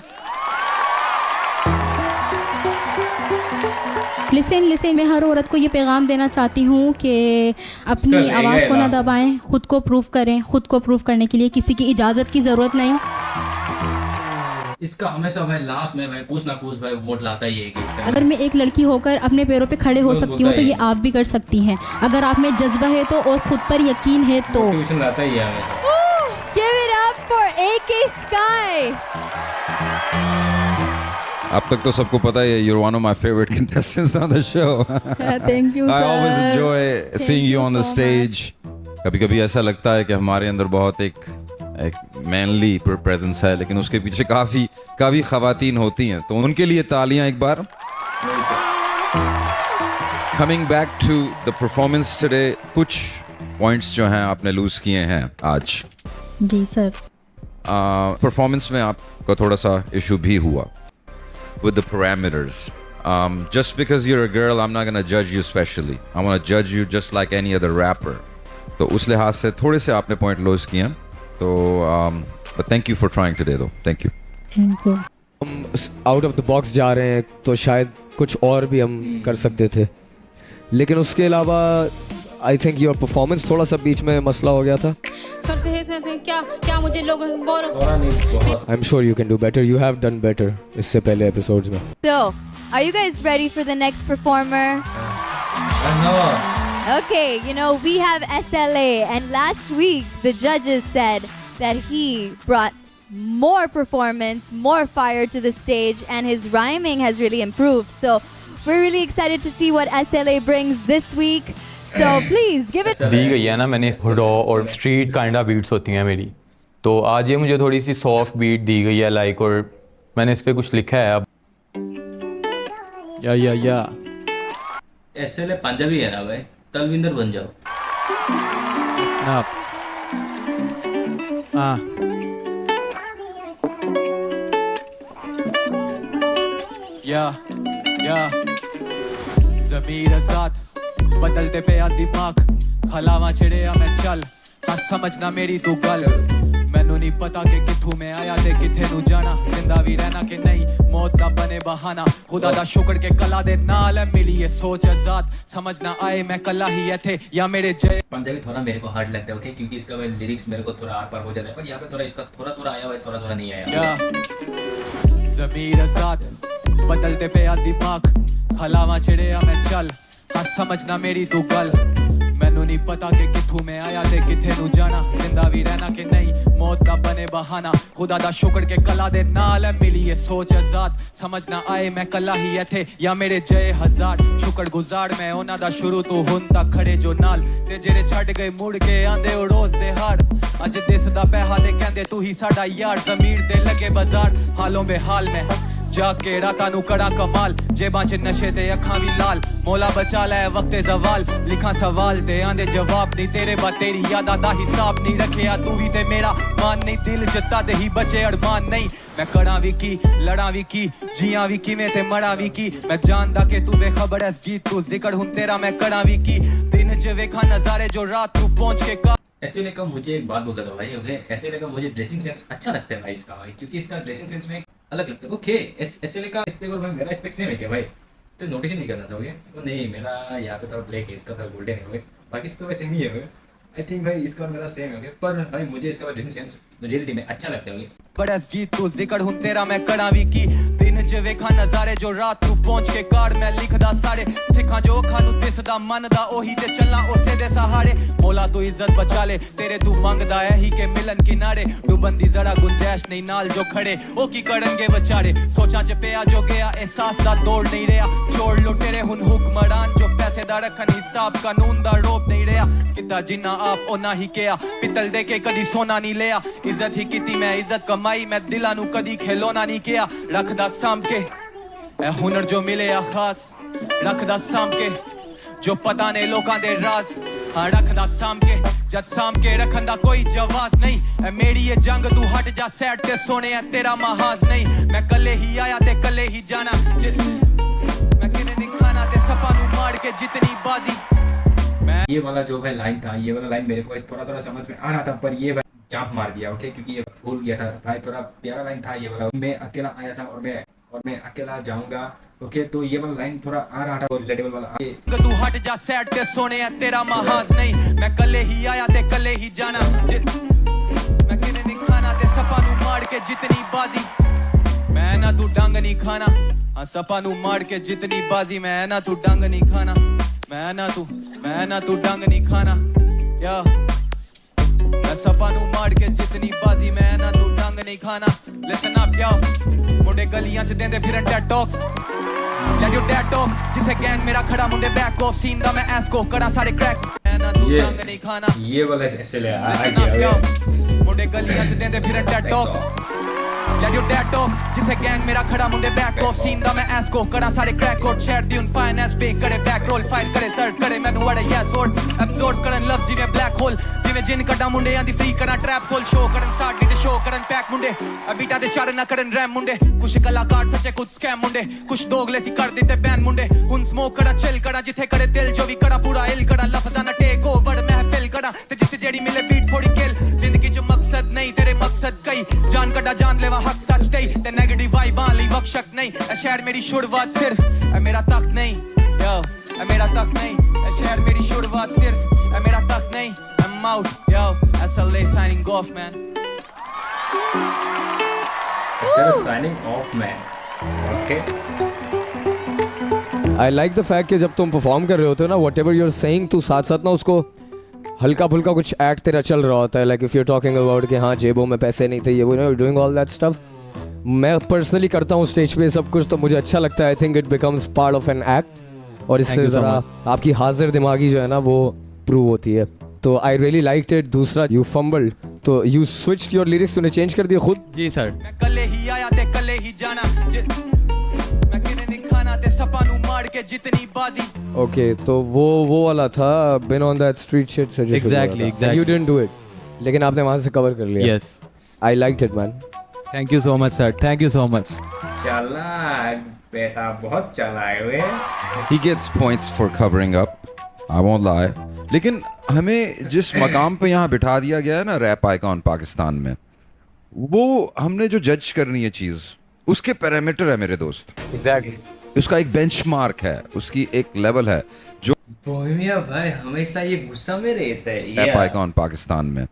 लिसन मैं हर औरत को ये पैगाम देना चाहती हूँ कि अपनी आवाज़ को ना दबाएं, खुद को प्रूव करें, खुद को प्रूव करने के लिए किसी की इजाज़त की ज़रूरत नहीं। इसका हमेशा भाई लास्ट में भाई कुछ ना कुछ भाई वोट लाता ही है कि इसका अगर मैं एक लड़की होकर अपने पैरों पे खड़े हो सकती हूँ तो ये आप भी कर सकती हैं, अगर आप में जज्बा है तो और खुद पर यकीन है तो। ट्यूशन लाता ही है हमेशा। Give it up for AK Sky. अब तक तो सबको पता है you're one of my favorite contestants on the show. Thank you, I always sir. enjoy seeing you on the so stage. कभी-कभी ऐसा लगता है कि हमारे अंदर बहुत एक मैनली प्रेजेंस है, लेकिन उसके पीछे काफी खवातीन होती हैं, तो उनके लिए तालियां एक बार। Coming back to the performance today, कुछ points जो हैं आपने lose किए हैं आज. जी सर. Performance में आपका थोड़ा सा issue भी हुआ with the parameters. Just because you're a girl, I'm not gonna judge you specially. I'm gonna judge you just like any other rapper. तो उस लिहाज से थोड़े से आपने point lose किए हैं. तो but thank you for trying today though. Thank you. Thank you. हम आउट ऑफ द बॉक्स जा रहे हैं तो शायद कुछ और भी हम कर सकते थे, लेकिन उसके अलावा आई थिंक योर परफॉर्मेंस थोड़ा सा बीच में मसला हो गया था. क्या मुझे लोग I am sure you can do better. You have done better इससे पहले एपिसोड्स में. So, are you guys ready for the next performer? Okay, you know, we have SLA, and last week the judges said that he brought more performance, more fire to the stage, and his rhyming has really improved. So we're really excited to see what SLA brings this week. So please give it. दी गई है ना मैंने रॉ और स्ट्रीट काइंडा बीट्स होती हैं मेरी, तो आज ये मुझे थोड़ी सी सॉफ्ट बीट दी गई है लाइक, और मैंने इस पे कुछ लिखा है. अब या SLA पंजाबी है ना भाई, तलविंदर बन जाओ. स्नैप. हाँ या ज़मीर आज़ाद बदलते पे आ दिमाग खलावा चिड़िया मैं चल हाँ समझना मेरी तू गल. मैनू नहीं पता कि किथू मैं आया ते किथे नू जाना, जिंदा भी रहना कि नहीं मौत दा बने बहाना. खुदा दा शुक्र के कला दे नाल है मिली ये सोच आज़ाद, समझना आए मैं कला ही थे या मेरे जय. पंजाबी थोड़ा मेरे को हार्ड लगता है ओके, क्योंकि इसका लिरिक्स मेरे को थोड़ा आर पार हो जाता है, पर यहाँ पे थोड़ा इसका थोड़ा आया हुआ है, थोड़ा नहीं आया. ज़मीर आज़ाद बदलते पे आ दिमाग खलावा चिड़िया मैं चल हाँ समझना मेरी तू गल. मैनू नहीं पता कि किथू मैं आया ते किथे नू जाना, जिंदा भी रहना कि नहीं मौत दा बने बहाना. खुदा दा शुक्र के कला दे नाल है मिली ये सोच आज़ाद, समझना आए मैं कला ही थे या मेरे जय हजार. शुक्र गुजार मैं ओना दा शुरू तो हुन तक खड़े जो नाल ते जेरे छड़ गए मुड़ के आंदे ओ रोज दे हार. अज दिसदा पैहा दे कहंदे तू ही साडा यार, ज़मीर दे लगे बाजार हालों बेहाल में जाग के रातां नू कड़ा कमाल. जेबां च नशे ते अखां भी लाल, मौला बचा लै वक्ते जवाल. लिखां सवाल ते आंदे जवाब नहीं, तेरे बाद तेरी यादा दा हिसाब नहीं रखेया तू भी ते मेरा मान नहीं. दिल जत्ता दे ही बचे अरमान नहीं, मैं कड़ा भी की लड़ा भी की जियां भी किवें ते मरा भी की. मैं जानदा कि तू बेखबर है गीत तू जिक्र हुन तेरा मैं कड़ा भी की. दिन च वेखा नजारे जो रात तू पहुंच के का. ऐसे लेकर मुझे एक बात बोल था भाई ओके, ऐसे लेकर मुझे ड्रेसिंग सेंस अच्छा लगता है भाई इसका भाई, क्योंकि इसका ड्रेसिंग सेंस में अलग लगता है. ओके ऐसे लेकर स्पेक और भाई मेरा स्पेक सेम है क्या भाई, तो नोटिस नहीं करना था ओके. तो नहीं मेरा यहाँ पे थोड़ा ब्लैक है, इसका थोड़ा गोल्डन है ओके, बाकी इसका वैसे नहीं है. आई थिंक भाई इसका और मेरा सेम है, पर भाई मुझे इसका ड्रेसिंग सेंस रियलिटी में अच्छा लगता है. बड़ा गीत तू जिक्र हुन तेरा मैं कड़ा भी की. दिन च वेखा नजारे जो रात तू पहुंच के कार मैं लिखदा सारे सिखा जो खानू दिसदा मनदा ओही ते चलना उसे दे सहारे. मौला तू इज्जत बचा ले तेरे तू मंगदा है ही के मिलन किनारे. डूबन दी जरा गुंजाइश नहीं नाल जो खड़े ओ की करनगे बेचारे. सोचा च पिया जो गया एहसास दा तोड़ नहीं रहा. छोड़ लो तेरे हुन हुक्मरान जो पैसे दा रखन हिसाब कानून दा रोप नहीं रहा. किता जिन्ना आप ओना ही किया पितल दे के कदी सोना नहीं लिया. इज्जत ही कीती मैं इज्जत कमाई मैं दिलां नू कदी खिलौना नहीं किया. रखदा सांभ के ए हुनर जो मिले आ खास, रखदा सांभ के जो पता ने लोकां दे राज. हाँ रखदा सांभ के जद सांभ के रखन दा कोई जवाज नहीं. ए मेरी ये जंग तू हट जा सैड ते सोने है तेरा महाज नहीं. मैं कले ही आया ते कले ही जाना, मैं किने नहीं खाना ते सपा नू मार के जितनी बाजी. ये वाला जो है लाइन था, ये वाला लाइन मेरे को थोड़ा समझ में आ रहा था, पर ये चाप मार दिया ओके, क्योंकि ये भूल गया था भाई. थोड़ा प्यारा लाइन था ये वाला, मैं अकेला आया था और मैं अकेला जाऊंगा ओके. तो ये वाला लाइन थोड़ा आ रहा था रिलेटेबल वाला. तू हट जा सैड ते सोने है तेरा महाज नहीं. मैं कले ही आया ते कले ही जाना, मैं किने नहीं खाना ते सपा नू मार के जितनी बाजी. मैं ना तू डंग नहीं खाना हाँ सपा नू मार के जितनी बाजी. मैं ना तू डंग नहीं खाना, मैं ना तू डंग नहीं खाना. या मैं सपा नू मार के जितनी बाजी. मैं ना तू डंग नहीं खाना. लिसन अप यो मुंडे गलियां च देंदे फिरन dead talks. Let your dead talk जिथे गैंग मेरा खड़ा मुंडे बैक ऑफ सीन दा मैं एस को करा सारे क्रैक. मैं ना तू डंग नहीं खाना. ये वाला ऐसे ले लिसन अप यो मुंडे गलियां च देंदे फिरन dead talks. Let your dad talk ਜਿੱਥੇ ਗੈਂਗ ਮੇਰਾ ਖੜਾ ਮੁੰਡੇ ਬੈਕ ਆਫ ਸੀਨ ਦਾ ਮੈਂ ਐਸ ਕੋ ਕਰਾਂ ਸਾਰੇ ਕ੍ਰੈਕ ਕੋਡ ਸ਼ੇਅਰ ਦੀ ਫਾਈਨੈਂਸ ਪੇ ਕਰੇ ਬੈਕ ਰੋਲ ਫਾਈਟ ਕਰੇ ਸਰਵ ਕਰੇ ਮੈਨੂੰ ਵੜਾ ਯੈਸ ਵਰਡ ਐਬਜ਼ੌਰਬ ਕਰਨ ਲਵਸ ਜਿਵੇਂ ਬਲੈਕ ਹੋਲ ਜਿਵੇਂ ਜਿੰਨ ਕੱਢਾ ਮੁੰਡਿਆਂ ਦੀ ਫ੍ਰੀ ਕਰਾਂ ਟ੍ਰੈਪ ਸੋਲ ਸ਼ੋ ਕਰਨ ਸਟਾਰਟ ਵੀ ਤੇ ਸ਼ੋ ਕਰਨ ਪੈਕ ਮੁੰਡੇ ਅਬੀਟਾ ਦੇ ਚੜ ਨਾ ਕਰਨ ਰੈਮ ਮੁੰਡੇ ਕੁਛ ਕਲਾਕਾਰ ਸੱਚੇ ਕੁਝ ਸਕੈਮ ਮੁੰਡੇ ਕੁਛ ਦੋਗਲੇ ਸੀ ਕਰ ਦਿੱਤੇ ਬੈਨ ਮੁੰਡੇ ਹੁਣ ਸਮੋਕ ਕਰਾਂ ਚਿਲ ਕਰਾਂ ਜਿੱਥੇ ਕਰੇ ਦਿਲ ਜੋ ਵੀ ਕਰਾਂ ਪੂਰਾ ਇਲ ਕਰਾਂ ਲਫ਼ਜ਼ਾਂ ਨਾ ਟੇਕ ਓਵਰ ਮਹਿਫਿਲ ਕਰਾਂ ਤੇ ਜਿੱਥੇ ਜਿਹੜੀ ਮਿਲੇ ਬੀਟ ਥੋੜੀ ਕਿਲ ਜ਼ਿੰਦਗੀ 'ਚ ਮਕਸਦ ਨਹੀਂ ਤੇਰੇ ਮਕਸਦ ਕਈ ਜਾਨ ਕੱਢਾ ਜਾਨ ਲੈਵਾ ਹੱਕ ਸੱਚ ਤੇ ਤੇ ਨੈਗੇਟਿਵ ਵਾਈਬਾਂ ਲਈ ਬਖਸ਼ਕ ਨਹੀਂ ਇਹ ਸ਼ਹਿਰ ਮੇਰੀ ਸ਼ੁਰੂਆਤ ਸਿਰਫ ਇਹ ਮੇਰਾ ਤਖਤ ਨਹੀਂ ਯੋ ਇਹ ਮੇਰਾ ਤਖਤ ਨਹੀਂ ਇਹ ਸ਼ਹਿਰ ਮੇਰੀ ਸ਼ੁਰੂਆਤ ਸਿਰਫ ਇਹ ਮੇਰਾ ਤਖਤ ਨਹੀਂ I'm out yo SLA signing off man signing off man okay I like the fact कि जब तुम परफॉर्म कर रहे होते हो ना whatever you're saying तो साथ साथ ना उसको हल्का फुल्का कुछ एक्ट तेरा चल रहा होता है like if you're talking about कि हाँ जेबों में पैसे नहीं थे ये वो you're doing all that stuff मैं पर्सनली करता हूँ स्टेज पे सब कुछ तो मुझे अच्छा लगता है I think it becomes part of an act और इससे ज़रा आपकी हाजिर दिमागी जो है ना वो प्रूव होती है तो आई रियली लाइक्ड इट दूसरा यू फंबल्ड तो यू स्विच्ड योर लिरिक्स तूने चेंज कर दिया खुद जी सर मैं कले ही आया ते कले ही जाना मैं किने नहीं खाना ते सपा नु मार के जितनी बाजी ओके तो वो वाला था been on that street shit से Exactly. You didn't do it लेकिन आपने वहाँ से कवर कर लिया yes I liked it man thank you so much sir thank you so much चालाक बेटा बहुत चालाक वे He gets points for covering up. I won't lie. लेकिन हमें जिस मकाम पे यहाँ बिठा दिया गया है ना रैप आइकॉन पाकिस्तान में वो हमने जो जज करनी है चीज़ उसके पैरामीटर है मेरे दोस्त एग्जैक्टली उसका एक बेंचमार्क है उसकी एक लेवल है जो बोहेमिया भाई हमेशा ये गुस्सा में रहता है रैप आइकॉन पाकिस्तान में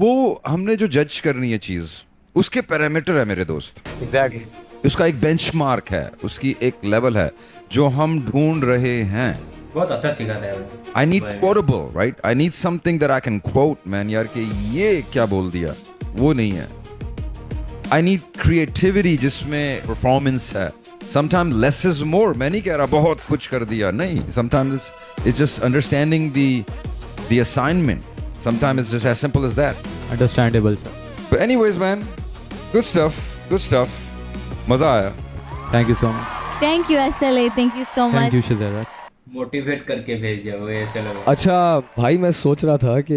वो हमने जो जज करनी है चीज़ उसके पैरामीटर है मेरे दोस्त एग्जैक्टली उसका एक बेंचमार्क है उसकी एक लेवल है जो हम ढूंढ रहे हैं बहुत अच्छा सिखाता है I need quotable, right? I need something that I can quote, man. यार कि ये क्या बोल दिया वो नहीं है I need creativity जिसमें performance है Sometimes less is more. मैं नहीं कह रहा बहुत कुछ कर दिया नहीं Sometimes it's just understanding the assignment Sometimes it's just as simple as that understandable sir But anyways, man, good stuff. मजा आया. Thank you so much Thank you SLA, thank you so thank much. You शिज़ेरा मोटिवेट करके भेज दिया वो ऐसे लगा अच्छा भाई मैं सोच रहा था कि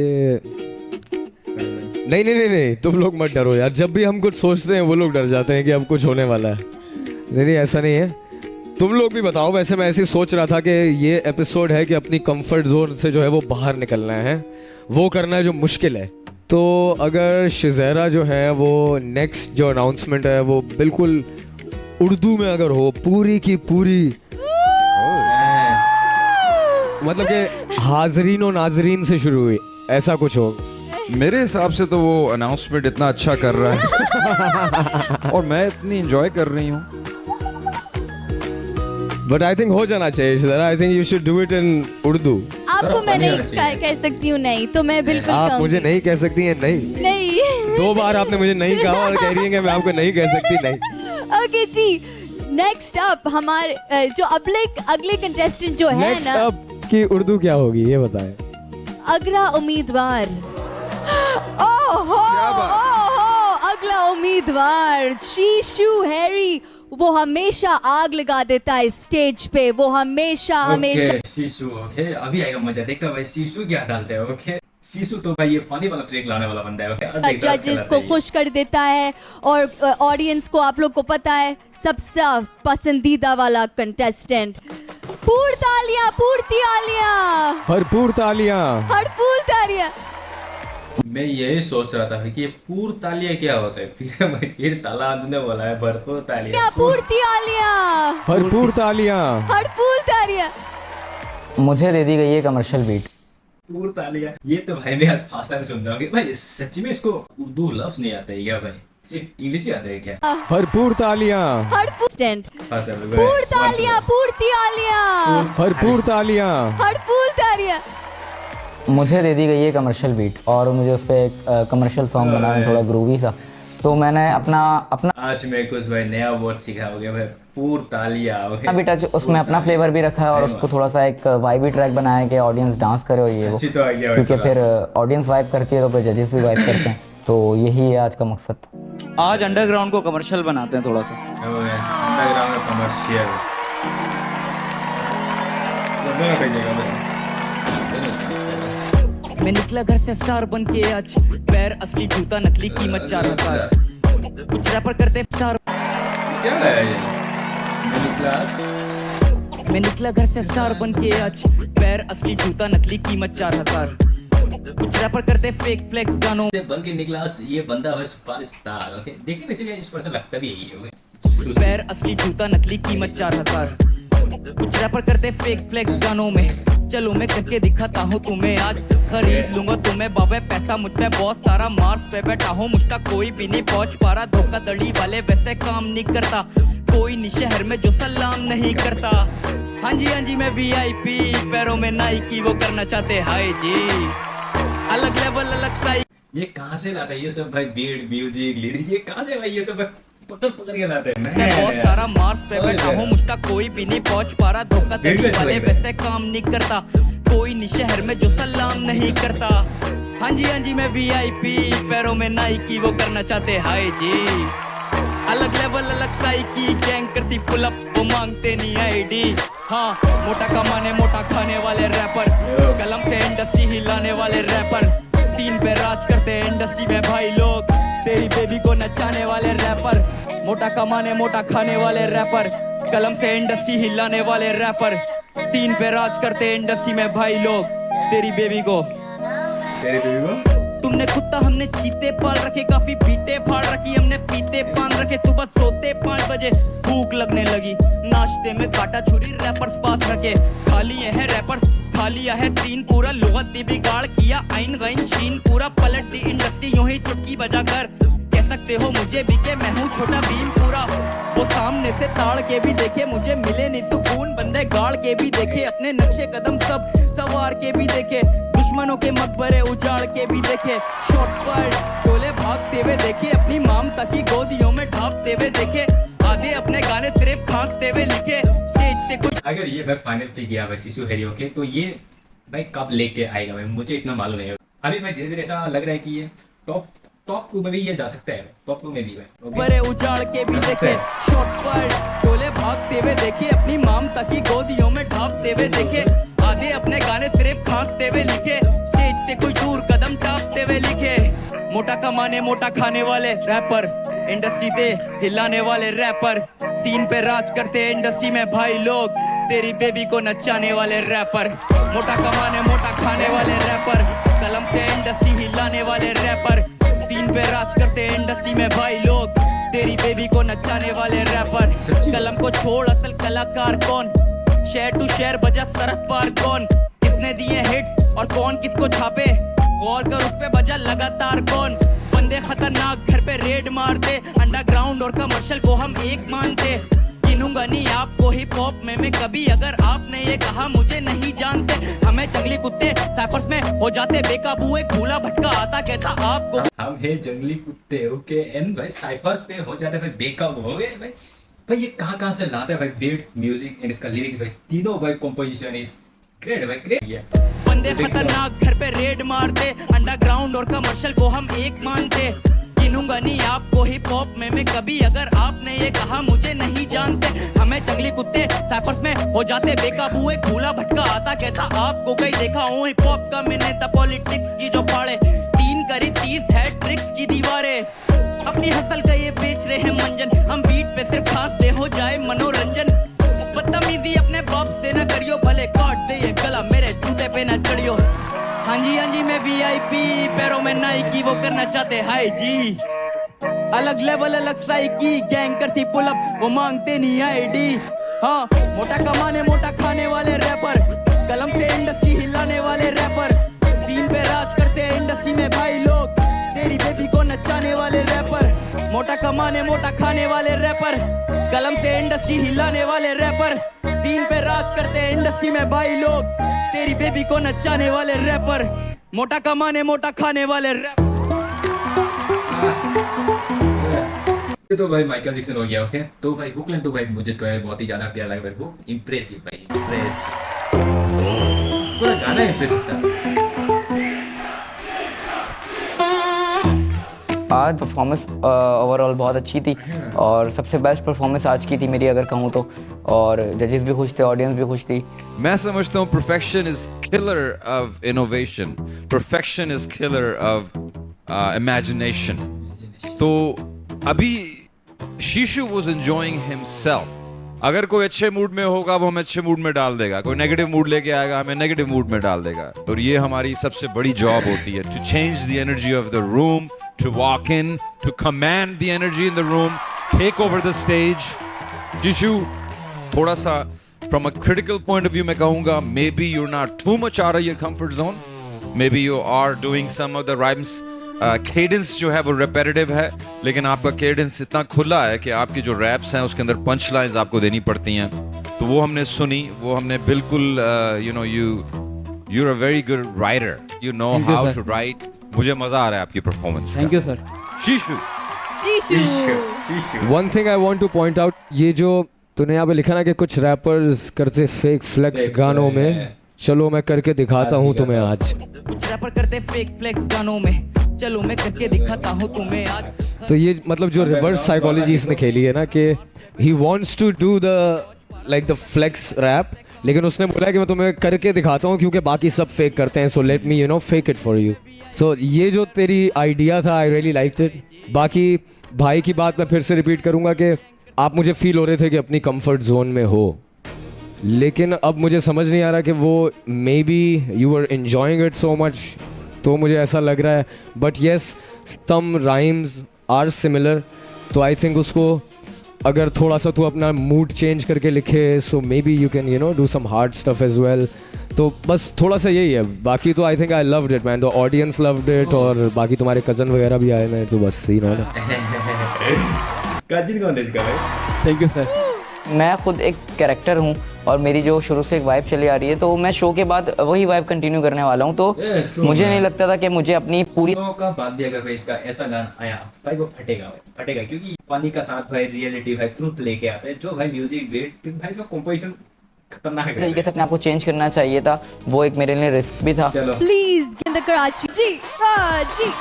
नहीं तुम लोग मत डरो यार जब भी हम कुछ सोचते हैं वो लोग डर जाते हैं कि अब कुछ होने वाला है नहीं ऐसा नहीं है तुम लोग भी बताओ वैसे मैं ऐसे ही सोच रहा था कि ये एपिसोड है कि अपनी कंफर्ट जोन से जो है वो बाहर निकलना है वो करना है जो मुश्किल है तो अगर शिज़ेरा जो है वो नेक्स्ट जो अनाउंसमेंट है वो बिल्कुल उर्दू में अगर हो पूरी की पूरी मतलब कि हाजरीन और नाजरीन से शुरू हुई ऐसा कुछ हो मेरे हिसाब से तो वो अनाउंसमेंट इतना अच्छा कर रहा है और मैं इतनी एंजॉय कर रही हूँ बट आई थिंक हो जाना चाहिए I think you should do it in Urdu आपको मैं नहीं कह सकती हूँ नहीं तो मैं बिल्कुल आप कहूँगी। मुझे नहीं कह सकती हैं नहीं 2 बार आपने मुझे नहीं कहा और कह रही हैं कि मैं आपको नहीं कह सकती नहीं ओके जी नेक्स्ट अप हमारे जो अगले कंटेस्टेंट जो है नेक्स्ट ना अप की उर्दू क्या होगी ये बताएं अगला उम्मीदवार ओहो अगला उम्मीदवार शीशु हैरी वो हमेशा आग लगा देता है स्टेज पे वो हमेशा सीसू ओके अभी आएगा मजा देखता भाई सीसू क्या डालते हैं ओके सीसू तो भाई ये फनी वाला ट्रिक लाने वाला बंदा है ओके जजेस को खुश कर देता है और ऑडियंस को आप लोग को पता है सबसे पसंदीदा वाला कंटेस्टेंट भरपूर तालियां भरपूर तालियां मैं यही सोच रहा था कि ये पूर तालिया क्या होता है फिर ताला ने बोला है भरपूर तालिया भरपूर तालियां मुझे दे दी गई है कमर्शियल बीट पूर तालिया ये तो भाई मैं आज फर्स्ट टाइम सुन रहा हूँ भाई सच्ची में इसको उर्दू लफ्ज नहीं आता है क्या भाई सिर्फ इंग्लिश ही आता है क्या भरपूर तालियां भरपूर तालियां मुझे दे दी गई है कमर्शियल बीट और मुझे उस पर एक कमर्शियल सॉन्ग बनाना है थोड़ा ग्रूवी सा तो मैंने अपना आज मैं कुछ भाई नया वर्ड सीखा हो गया भाई पूर तालिया अभी टच उसमें अपना फ्लेवर भी रखा है और उसको थोड़ा सा एक वाइबी ट्रैक बनाया कि ऑडियंस डांस करे और ये वो तो क्योंकि फिर ऑडियंस वाइब करती है तो फिर जजेस भी वाइब करते हैं तो यही है आज का मकसद आज अंडरग्राउंड को कमर्शियल बनाते हैं थोड़ा सा। अंडरग्राउंड कमर्शियल मैं निकला घर से स्टार बन के आज, पैर असली जूता नकली कीमत 4,000। कुछ रैपर करते स्टार। क्या है ये? मैं निकला घर से स्टार बन के आज, पैर असली जूता नकली कीमत 4,000। कुछ रैपर करते फेक फ्लेक्स गानों से बन के निकला। ये बंदा है सुपरस्टार। ओके, देखने में इसीलिए इस पर्सन लगता भी यही है। पैर असली जूता नकली कीमत 4,000। कुछ रैपर करते फेक फ्लेक्स गानों में, चलो मैं करके दिखाता हूँ तुम्हें आज। खरीद लूंगा तुम्हें बाबे, पैसा मुझ पे बहुत सारा, मार्स पे बैठा हूँ, मुझ तक कोई भी नहीं पहुँच पा रहा। धोखाधड़ी वाले वैसे काम नहीं करता, कोई नहीं शहर में जो सलाम नहीं करता। हाँ जी मैं VIP, पैरों में नाइकी, वो करना चाहते हाय जी। अलग लेवल अलग साइज। ये कहाँ से लाता है ये सब भाई? बीट म्यूजिक लिरिक्स ये कहाँ से भाई? ये सब पकड़ के लाते हैं। मैं बहुत सारा मार्स पे बैठा हूँ, मुझ तक कोई भी नहीं पहुँच पा रहा। धोखाधड़ी वाले वैसे काम नहीं करता, कोई नहीं शहर में जो सलाम नहीं करता। हाँ जी मैं VIP, पैरों में नाइकी, वो करना चाहते हाय जी। अलग लेवल अलग साइकी, गैंग करती पुल अप, वो मांगते नहीं ID। हाँ, मोटा कमाने मोटा खाने वाले रैपर, कलम से इंडस्ट्री हिलाने वाले रैपर, तीन पे राज करते हैं इंडस्ट्री में भाई लोग, तेरी बेबी को नचाने वाले रैपर। मोटा कमाने मोटा खाने वाले रैपर, कलम से इंडस्ट्री हिलाने वाले रैपर, तीन पे राज करते हैं इंडस्ट्री में भाई लोग, तेरी बेबी को। तुमने कुत्ता हमने चीते पाल रखे, काफी बीटे फाड़ रखी हमने, पीते पान रखे, सुबह सोते 5 बजे, भूख लगने लगी, नाश्ते में काटा छुरी रैपर्स पास रखे। खा लिए हैं रैपर्स, खा लिया है सीन पूरा, लुगत दी बिगाड़ किया आइन गइन शीन पूरा, पलट दी इंडस्ट्री यूं ही चुटकी बजा कर। कह सकते हो मुझे भी के मैं हूँ छोटा भीम पूरा, वो सामने से ताड़ के भी देखे, मुझे मिले नहीं सुकून, बंदे गाड़ के भी देखे, अपने नक्शे कदम सब सवार के भी देखे, दुश्मनों के मकबरे उजाड़ के भी देखे, शॉट फायर गोले भागते हुए देखे, अपनी ममता की गोदियों में ढापते हुए देखे, आधे अपने गाने सिर्फ खांसते हुए लिखे, स्टेज से कुछ। अगर ये भाई फाइनल पे गया भाई सिसु हेरियो के, तो ये भाई कब लेके आएगा भाई? मुझे इतना मालूम है। अभी भाई धीरे धीरे ऐसा लग रहा है कि ये टॉप 2 में भी ये जा सकता है, टॉप 2 में भी भाई। बड़े उजाड़ के भी देखे, शॉट फायर गोले भागते हुए देखे, अपनी ममता की गोदियों में ढापते हुए देखे, आधे अपने गाने सिर्फ खांसते हुए लिखे, स्टेज से कोई दूर कदम चापते हुए लिखे। मोटा कमाने मोटा खाने वाले रैपर, इंडस्ट्री से हिलाने वाले रैपर, सीन पे राज करते हैं इंडस्ट्री में भाई लोग, तेरी बेबी को नचाने वाले रैपर। मोटा कमाने मोटा खाने वाले रैपर, कलम से इंडस्ट्री हिलाने वाले रैपर, सीन पे राज करते हैं इंडस्ट्री में भाई लोग, तेरी बेबी को नचाने वाले रैपर। कलम को छोड़ असल कलाकार कौन, शेयर टू शेयर बजा सरहद पार कौन, किसने दिए हिट्स और कौन किसको छापे, गौर कर उस पे बजा लगातार कौन, बंदे खतरनाक घर पे रेड मारते, अंडरग्राउंड और कमर्शियल को हम एक मानते, गिनूंगा नहीं आपको हिप हॉप में कभी, अगर आपने ये कहा मुझे नहीं जानते, हमें जंगली कुत्ते साइफर्स में हो जाते बेकाबू, एक भूला भटका आता कहता आपको हम है जंगली कुत्ते। ओके एंड भाई साइफर्स पे हो जाते भाई बेकाबू हो गए भाई। भाई ये कहाँ से लाता है भाई? बीट म्यूजिक एंड इसका लिरिक्स भाई, तीनों भाई कंपोजिशन इज ग्रेट भाई, ग्रेट। बंदे खतरनाक घर पे रेड मारते, अंडरग्राउंड और कमर्शियल को हम एक मानते, गिनूंगा नहीं आपको हिप हॉप में कभी, अगर आपने ये कहा मुझे नहीं जानते, हमें जंगली कुत्ते साइफर्स में हो जाते बेकाबू, एक भूला भटका आता कहता आपको कहीं देखा हूँ हिप हॉप का मैंने, द पॉलिटिक्स की जो फाड़े, 3 करी 30 है ट्रिक्स की दीवारें, अपनी हसल का ये बेच रहे हैं मंजन, हम बीट पे सिर्फ खांसते हो जाए मनोरंजन, बदतमीजी अपने बाप से न करियो, भले काट दे ये गला मेरे जूते पे न चढ़ियो। हाँ जी मैं VIP, पैरों में नाइकी, वो करना चाहते हाय जी। अलग लेवल अलग साइकी, गैंग करती पुल अप, वो मांगते नहीं ID। हाँ, मोटा कमाने मोटा खाने वाले रैपर, कलम से इंडस्ट्री हिलाने वाले रैपर, सीन पे राज करते हैं इंडस्ट्री में भाई लोग, तेरी बेबी को नचाने वाले रैपर। मोटा कमाने मोटा खाने वाले रैपर, कलम से इंडस्ट्री हिलाने वाले रैपर, सीन पे राज करते हैं इंडस्ट्री में भाई लोग, तेरी बेबी को नचाने वाले रैपर। मोटा कमाने मोटा खाने वाले रैपर। तो भाई माइकल जैक्सन हो गया। ओके तो भाई हुक लाइन तो भाई मुझे इसका बहुत ही ज्यादा प्यारा लगा मेरे को, इम्प्रेसिव भाई, इम्प्रेस, पूरा गाना इम्प्रेसिव था। आज परफॉर्मेंस ओवरऑल बहुत अच्छी थी और सबसे बेस्ट परफॉर्मेंस आज की थी मेरी अगर कहूँ तो, और जजेस भी खुश थे, ऑडियंस भी खुश थी। मैं समझता हूँ perfection is killer of innovation. Perfection is killer of imagination. तो अभी शीशु was enjoying himself. अगर कोई अच्छे मूड में होगा वो हमें अच्छे मूड में डाल देगा, कोई नेगेटिव मूड लेके आएगा हमें नेगेटिव मूड में डाल देगा। और ये हमारी सबसे बड़ी जॉब होती है, to change the energy of the room, to walk in, to command the energy in the room, take over the stage. शीशु थोड़ा सा from a critical point of view मैं कहूँगा maybe you're not too much out of your comfort zone, maybe you are doing some of the rhymes. Cadence जो है वो रेपेटिटिव है, लेकिन आपका केडेंस इतना खुला है कि आपकी जो रैप्स हैं उसके अंदर पंच लाइन्स आपको देनी पड़ती हैं। तो वो हमने सुनी, वो हमने बिल्कुल you know you're a very good writer, you know how to write. मुझे मजा आ रहा है आपकी परफॉर्मेंस। Thank you sir. शीशु one thing I want to point out, ये जो तूने यहाँ पे लिखा ना कि कुछ रैपर्स करते फेक फ्लेक्स गानों में, चलो मैं करके दिखाता हूँ तुम्हें आज। कुछ रैपर करते फेक फ्लेक्स गानों में, चलो मैं करके दिखाता हूँ तुम्हें आज। तो ये मतलब जो रिवर्स साइकोलॉजी इसने खेली है ना कि he wants to do the like the flex rap, लेकिन उसने बोला कि मैं तुम्हें करके दिखाता हूँ क्योंकि बाकी सब फेक करते हैं, so let me you know fake it for you. So ये जो तेरी आइडिया था आई रियली लाइक्ड इट। बाकी भाई की बात मैं फिर से रिपीट करूँगा कि आप मुझे फील हो रहे थे कि अपनी कंफर्ट जोन में हो, लेकिन अब मुझे समझ नहीं आ रहा कि वो maybe you are enjoying it so much, तो मुझे ऐसा लग रहा है। But yes some rhymes are similar, तो आई थिंक उसको अगर थोड़ा सा तू अपना मूड चेंज करके लिखे, so maybe you can you know do some hard stuff as well. तो बस थोड़ा सा यही है, बाकी तो I think I loved it man, the audience loved it, और बाकी तुम्हारे कज़न वगैरह भी आए हैं, तो बस यही ना। कजिन कौन है इसका भाई? Thank you sir. मैं खुद एक कैरेक्टर हूँ और मेरी जो शुरू से एक वाइब चली आ रही है, तो मैं शो के बाद वही वाइब कंटिन्यू करने वाला हूँ। तो मुझे नहीं लगता था कि मुझे अपनी पूरी का बात भी अगर भाई इसका ऐसा गाना आया भाई वो फटेगा क्योंकि फनी का साथ भाई रियलिटी भाई ट्रूथ लेके आता है, जो भाई म्यूजिक बीट भाई इसका कंपोजिशन खतरनाक है। तरीके से अपने आप को चेंज करना चाहिए था, वो एक मेरे लिए रिस्क भी था। प्लीज इन द कराची जी जी।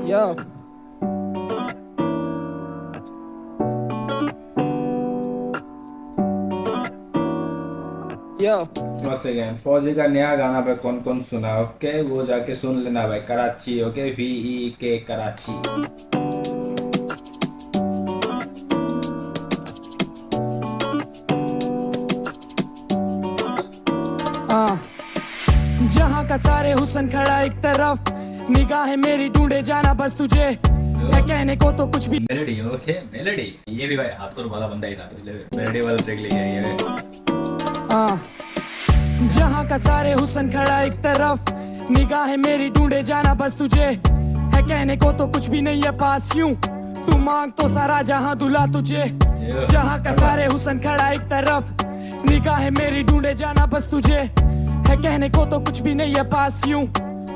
Yo. Yo. Once again, फौजी का नया गाना पे कौन कौन सुना, ओके वो जाके सुन लेना भाई। Karachi, okay VEK Karachi. जहाँ का सारे हुसन खड़ा एक तरफ, निगाहें मेरी ढूंढे जाना बस तुझे है कहने को तो कुछ भी। मेलोडी, ओके मेलोडी, ये भी भाई हाथ वाला बंदा ही था, मेलोडी वाला ट्रैक लेके आई है। जहाँ का सारे हुसन खड़ा एक तरफ, निगाहें मेरी ढूंढे जाना बस तुझे है कहने को तो कुछ भी नहीं है पास, यूं तू मांग तो सारा जहाँ दुला तुझे। जहाँ का सारे हुसन खड़ा एक तरफ, निगाहें मेरी ढूंढे जाना बस तुझे है कहने को तो कुछ भी नहीं है पास, यूं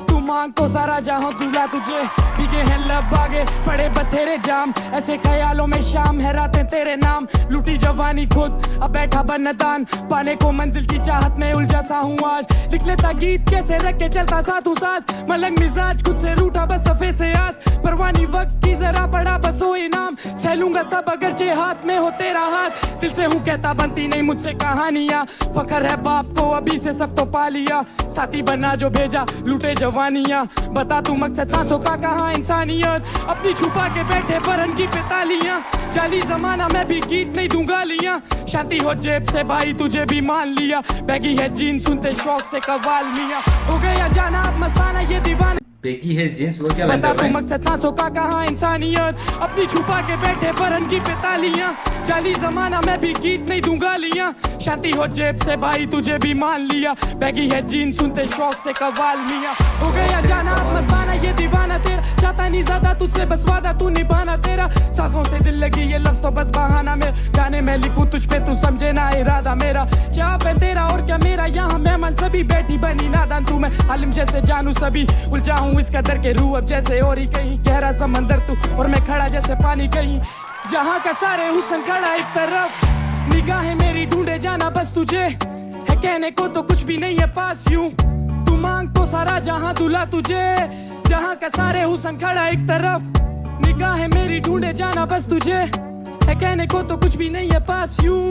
तू मांग तो सारा जहां दूल्हा तुझे। भीगे हैं लब आगे पड़े बथेरे जाम, ऐसे ख्यालों में शाम है रातें तेरे नाम। लूटी जवानी खुद अब बैठा बनदान, पाने को मंजिल की चाहत में उलझा सा हूँ आज। लिख लेता गीत कैसे रख के चलता साधु सास, मलंग मिजाज खुद से रूठा बस सफे से आस। परवानी वक्त की जरा पड़ा बस हो इनाम, सहलूंगा सब अगरचे हाथ में हो तेरा हाथ। दिल से हूँ कहता बनती नहीं मुझसे कहानियाँ, फखर है बाप को अभी से सब तो पा लिया। साथी बना जो भेजा लूटे जवानियाँ, बता तू मकसद सांसों का कहाँ इंसानियत। अपनी छुपा के बैठे परन की पेतालियाँ, जाली जमाना मैं भी गीत नहीं दूंगा लिया। शांति हो जेब से भाई तुझे भी मान लिया, बैगी है जीन सुनते शौक से कवाल मियाँ। हो गया जाना अब मस्ताना ये दीवाना, बेगी है जींस वो क्या बता तू मकसद सांसों का कहाँ इंसानियत। अपनी छुपा के बैठे परन की पेतालियाँ, जाली जमाना मैं भी गीत नहीं दूंगा लिया। शांति हो जेब से भाई तुझे भी मान लिया, बैगी है जीन सुनते शौक से कवाल मियाँ। हो गया जाना अब मस्ताना ये दीवाना तेरा, चाहता नहीं ज्यादा तुझसे बस वादा तू निभाना तेरा। सांसों से दिल लगी ये लफ्ज तो बस बहाना मेरा, गाने में लिखूं तुझ पे तू समझे ना इरादा मेरा। क्या है तेरा और क्या मेरा, यहाँ मेहमान सभी बैठी बनी नादान तू मैं आलिम जैसे जानू सभी। उलझा हूँ इस कदर के रूह अब जैसे और ही कहीं, गहरा समंदर तू और मैं खड़ा जैसे पानी कहीं। जहाँ का सारे हुस्न खड़ा एक तरफ, निगाहें मेरी ढूंढे जाना बस तुझे है कहने को तो कुछ भी नहीं है पास यूं तू मांग तो सारा जहां दूल्हा तुझे जहां का सारे हुस्न खड़ा एक तरफ निगाहें मेरी ढूंढे जाना बस तुझे है कहने को तो कुछ भी नहीं है पास यूं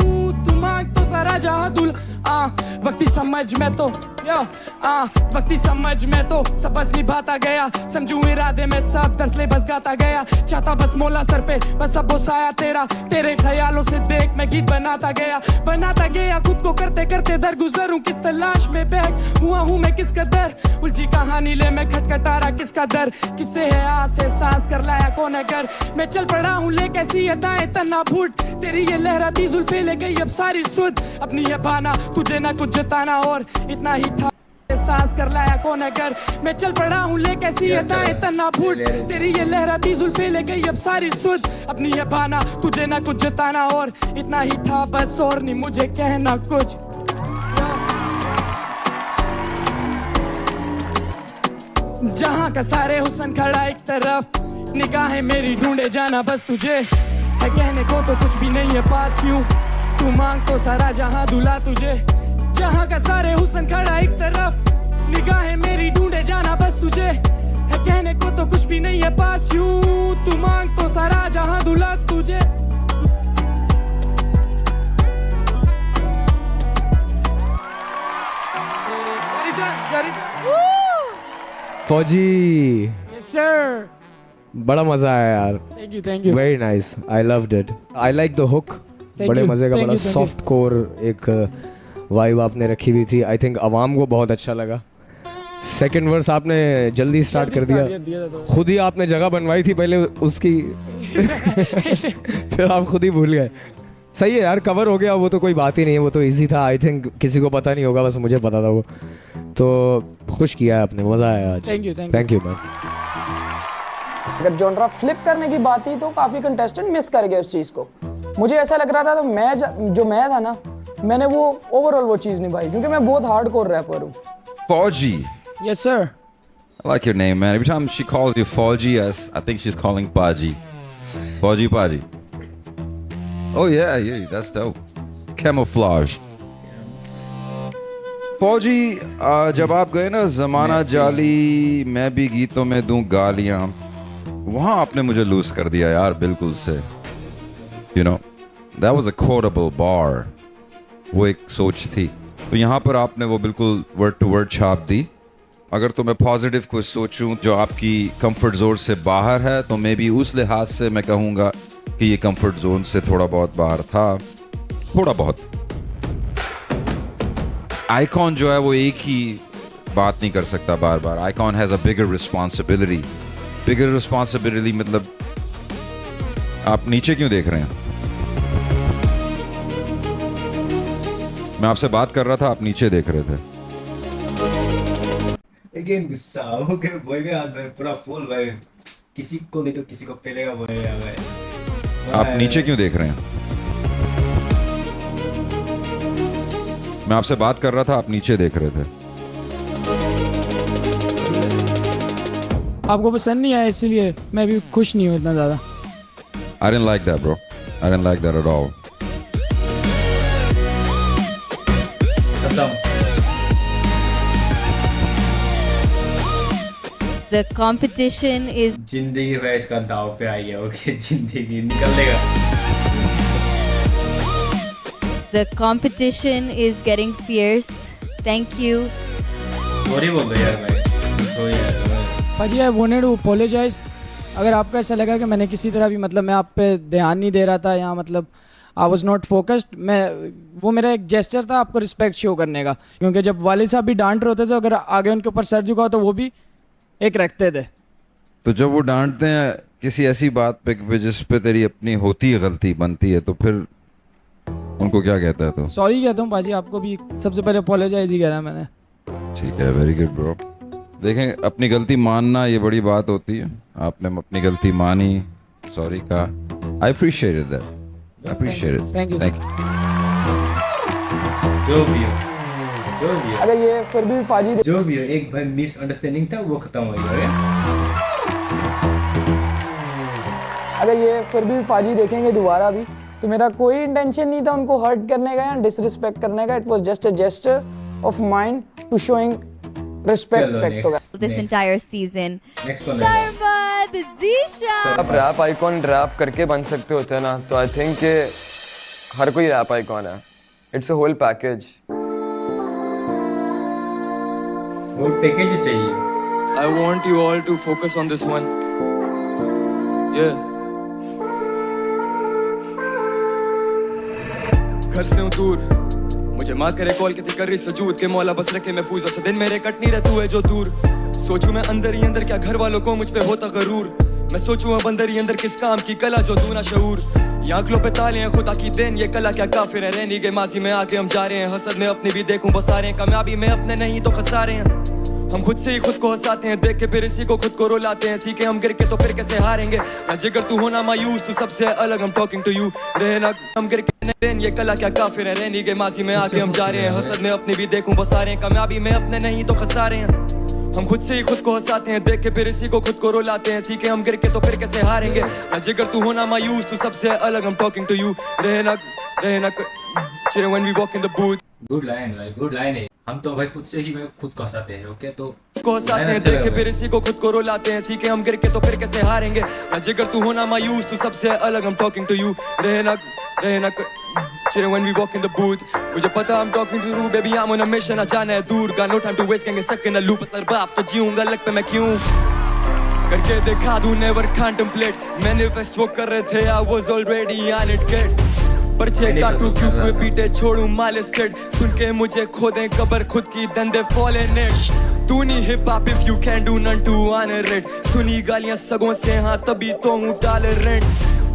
तू मांग तो सारा जहां दूल्हा वक्ती समझ में तो वक्ती समझ में तो सब बस निभाता गया समझू इरादे में सब दरअसल बस गाता गया चाहता बस मौला सर पे बस अब साया तेरा तेरे ख्यालों से देख मैं गीत बनाता गया खुद को करते करते दर गुजरूं किस तलाश में बैग हुआ हूँ मैं किस कदर उलझी कहानी ले मैं खटखटा रहा किसका दर किससे है आज से सांस कर लाया कौन है कर मैं चल पड़ा हूँ ले कैसी अदाएं तना फूट तेरी ये लहराती जुल्फे ले गई अब सारी सुध अपनी ये बाना तुझे ना कुछ जताना और इतना ही था सांस कर लाया कौन है कर मैं चल पड़ा हूँ ले कैसी अदाएं तना फूट तेरी ये लहराती जुल्फे ले गई अब सारी सुध अपनी ये बाना तुझे ना कुछ जताना और इतना ही था बस और नहीं मुझे कहना कुछ जहां का सारे हुस्न खड़ा एक तरफ निगाहें मेरी ढूंढे जाना बस तुझे है कहने को तो कुछ भी नहीं है पास यूं तू मांग तो सारा जहां दूल्हा तुझे जहां का सारे हुस्न खड़ा एक तरफ निगाहें मेरी ढूंढे जाना बस तुझे है कहने को तो कुछ भी नहीं है पास यूं तू मांग तो सारा जहां दूल्हा तुझे फौजी यस सर बड़ा मजा आया यार thank you very nice I loved it I like the hook बड़े मजे का बड़ा सॉफ्ट कोर एक वाइब आपने रखी हुई थी आई थिंक आवाम को बहुत अच्छा लगा सेकंड वर्स आपने जल्दी स्टार्ट कर दिया खुद ही आपने जगह बनवाई थी पहले उसकी फिर आप खुद ही भूल गए सही है यार कवर हो गया वो तो कोई बात ही नहीं है वो तो इजी था आई थिंक किसी को पता नहीं होगा बस मुझे पता था वो तो खुश किया है आपने मज़ा आया आज थैंक यू मैम अगर जॉनरा फ्लिप करने की बात थी तो काफ़ी कंटेस्टेंट मिस कर गए उस चीज़ को मुझे ऐसा लग रहा था तो मैं था ना मैंने वो ओवरऑल वो चीज़ निभाई क्योंकि मैं बहुत हार्डकोर रैपर हूँ Fauji. Yes sir. I like your name, man. Every time she calls you Fauji, I think she's calling Paji. Fauji Paji. Oh yeah, that's dope. Camouflage. फौजी जब आप गए ना ज़माना जाली मैं भी गीतों में दूं गालियां वहाँ आपने मुझे लूज कर दिया यार बिल्कुल से you know that was a quotable bar वो एक सोच थी तो यहाँ पर आपने वो बिल्कुल वर्ड टू वर्ड छाप दी अगर तो मैं पॉजिटिव कुछ सोचूं जो आपकी कंफर्ट जोन से बाहर है तो मे बी उस लिहाज से मैं कहूँगा कि ये कंफर्ट जोन से थोड़ा बहुत बाहर था थोड़ा बहुत आइकॉन जो है वो एक ही बात नहीं कर सकता बार बार icon has a bigger responsibility मतलब आप नीचे क्यों देख रहे हैं मैं आपसे बात कर रहा था आप नीचे देख रहे थे अगेन गुस्सा हो गया भाई आज भाई पूरा फुल भाई किसी को नहीं तो किसी को पेलेगा भाई आप नीचे क्यों देख रहे हैं मैं आपसे बात कर रहा था आप नीचे देख रहे थे आपको पसंद नहीं आया इसलिए मैं भी खुश नहीं हूँ इतना ज़्यादा I didn't like that bro I didn't like that at all The competition is जिंदगी है इसका दाव पे आ गया ओके जिंदगी निकल लेगा The competition is getting fierce. Thank you. Sorry बोल दो यार भाई सॉरी यार पाजी आई वांटेड टू अपोलोजाइज अगर आपको ऐसा लगा कि मैंने किसी तरह भी मतलब मैं आप पे ध्यान नहीं दे रहा था या मतलब आई वाज नॉट फोकस्ड मैं वो मेरा एक जेस्चर था आपको रिस्पेक्ट शो करने का क्योंकि जब वालिद साहब भी डांट रहे होते थे अगर आगे उनके ऊपर सर झुका तो वो भी एक रखते थे तो जब वो डांटते हैं किसी ऐसी बात पे जिस पे तेरी अपनी होती है गलती बनती है तो फिर उनको क्या कहता है तो सॉरी कहता हूँ पाजी आपको भी सबसे पहले अपोलोजाइज ही करा मैंने ठीक है वेरी गुड ब्रो देखें अपनी गलती मानना ये बड़ी बात होती है आपने अपनी गलती मानी सॉरी कहा I appreciated that appreciate it thank you जो भी हो अगर ये फिर भी पाजी जो भी हो एक भाई मिसअंडरस्टैंडिंग था वो खत्म हो गया अगर ये फिर भी पाजी देखेंगे दोबारा भी तो मेरा कोई इंटेंशन नहीं था उनको हर्ट करने का या डिसरिस्पेक्ट करने का. It was just a gesture of mind to showing respect fact होगा. This entire season. Next one. Sarmad Zishan. आप रैप आइकॉन रैप करके बन सकते होते हैं ना, तो आई थिंक कि हर कोई रैप आइकॉन है. It's a whole package. Whole package चाहिए. I want you all to focus on this one. Yeah. घर से हूँ दूर, मुझे माँ करे कॉल कहती कर रही सजूद के मौला बस रखे महफूज से दिन मेरे कट नहीं रहे तू है जो दूर. सोचूं मैं अंदर ही अंदर क्या घर वालों को मुझ पे होता गरूर. मैं सोचूं अब अंदर ही अंदर किस काम की कला जो तू ना शऊर. ये आंखों पे ताले हैं खुदा की देन, ये कला क्या काफिर है रहनी के माजी में आगे हम जा रहे हैं. हसद में अपनी भी देखूं बसा रहे हैं, कामयाबी में अपने नहीं तो खसारे हैं. हम खुद से ही खुद को हंसाते हैं, देख के फिर इसी को खुद को रुलाते हैं. सीखे हम गिर के तो फिर कैसे हारेंगे. ना जिगर तू होना मायूस, तू सबसे अलग. I'm talking to you. रहना हम गिर के ये कला क्या काफिर है रहनी के माजी में आके हम जा रहे हैं. हसद में अपनी भी देखूं बसा रहे हैं, कामयाबी में अपने नहीं तो खसारे हैं. हम खुद से ही खुद को हंसाते हैं, देख के फिर इसी को खुद को रुलाते हैं. सीखे हम गिर के तो फिर कैसे हारेंगे. ना जिगर तू होना मायूस, तू सबसे अलग. I'm talking to you. रहना चिर when we walk in the booth. Good line भाई, गुड लाइन है. हम तो भाई खुद से ही भाई खुद को हंसाते हैं. ओके तो को हंसाते हैं, देख के फिर इसी को खुद को रुलाते हैं. सीखे हम गिर के तो फिर कैसे हारेंगे. ना जिगर तू होना मायूस, तू सबसे अलग. I'm talking to you. रहना चिर when we walk in the booth. मुझे पता I'm talking to you baby, I'm on a mission. ना जाना है दूर, got no time to waste, can't get stuck in a loop. असर बाप तो जीऊंगा लग पे मैं क्यों करके दिखा दूं. never contemplate, manifest वो कर रहे थे. I was already on it, get पर्चे काटू क्यों कोई पीटे छोड़ू माल स्टेट. सुन के मुझे खोदें कबर खुद की धंधे फॉले नेट. तू नहीं hip hop if you can do none to honor it. सुनी गालियां सगों से हाँ तभी तो हूँ टॉलरेंट.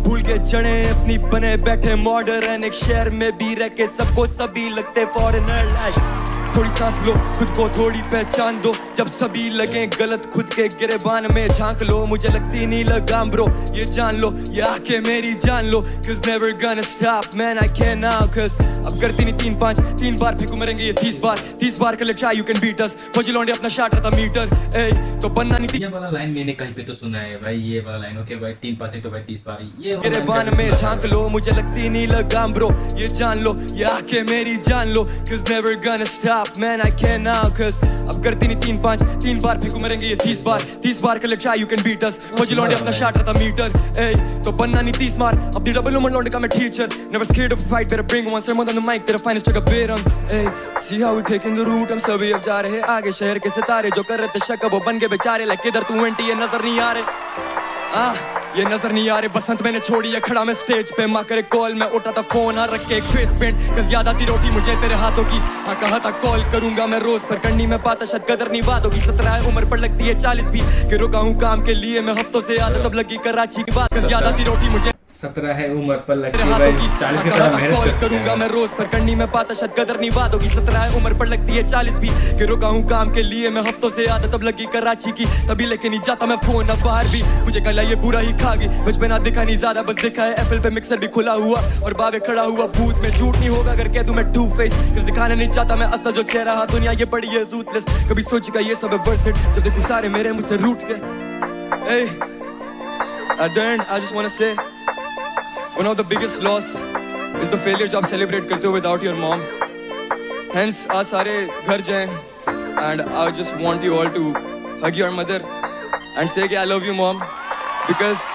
भूल के जड़े अपनी बने बैठे मॉडर्न. एक शहर में भी रह के सबको सभी लगते फॉरेनर. थोड़ी सांस लो, खुद को थोड़ी पहचान दो. जब सभी लगे गलत खुद के गिरेबान में झांक लो. मुझे लगती नहीं लगाम ब्रो, ये जान लो. ये आके मेरी जान लो. Cause never gonna stop man, I can't now. Cause अब करती नहीं 3-5 3 बार फेंकू मरेंगे ये 30 बार कर ले try you can beat us. फौजी लौंडे अपना शाट रहता मीटर. ए तो बनना नहीं. ये वाला लाइन मैंने कहीं पे तो सुना है भाई. ये वाला लाइन ओके भाई 3-5 नहीं तो भाई 30 बार. ये गिरेबान में झांक लो. मुझे लगती नहीं लगाम ब्रो, ये जान लो. ये आके मेरी जान लो. Cause never gonna stop man, I can't now. Cause अब करती नहीं 3-5 3 बार फेंकू मरेंगे ये 30 बार कर ले try you can beat us. फौजी लौंडे अपना शाट रहता मीटर. ए तो बनना नहीं 30 मार. अब दी डबल उमर लौंडे का मैं teacher. Never scared of a fight, better bring one. Sermon on the mic, तेरा finest took a bit on. Hey, see how we taking the route. हम सभी अब जा रहे आगे शहर के सितारे. जो कर रहे थे शक वो बन के बेचारे. लाइक किधर तू एंटी ये नजर नहीं आ रहे. ये नजर नहीं आ रहे. बसंत मैंने छोड़ी है खड़ा मैं स्टेज पे. माँ करे कॉल मैं उठा था फोन. रख के एक फेस पेंट कस याद आती रोटी मुझे तेरे हाथों की. हाँ कहा था कॉल करूंगा मैं रोज पर करनी मैं पाता शायद कदर नहीं बात होगी. 17 उम्र पर लगती है 40 भी कि रुका हूँ काम के लिए मैं हफ्तों से. आदत अब लगी कराची की बात. कस याद आती रोटी मुझे 17 है उम्र पर लगती है भाई 40 की तरह मेहनत कॉल करूंगा मैं रोज पर करनी मैं पाता शायद कदर नहीं बात होगी. 17 उम्र पर लगती है 40 भी कि रुका हूँ काम के लिए मैं हफ्तों से. आदत अब लगी कराची की तभी लेके नहीं जाता मैं फोन. अब बाहर भी मुझे कल ये पूरा ही खा गई. बचपन दिखा नहीं ज्यादा बस दिखा है एप्पल पे मिक्सर भी खुला हुआ और बाबे खड़ा हुआ भूत में. झूठ नहीं होगा अगर कह दूं मैं टू फेस. कुछ दिखाना नहीं चाहता मैं असल जो चेहरा. हाँ दुनिया ये बड़ी है रूथलेस. कभी सोचेगा ये सब है वर्थ इट जब देखूं सारे मेरे मुझसे रूठ गए. Hey, at the end I just want to say one of the biggest loss is the failure जो आप celebrate करते हो without your mom. Hence आज सारे घर जाएं and I just want you all to hug your mother and say कि I love you mom because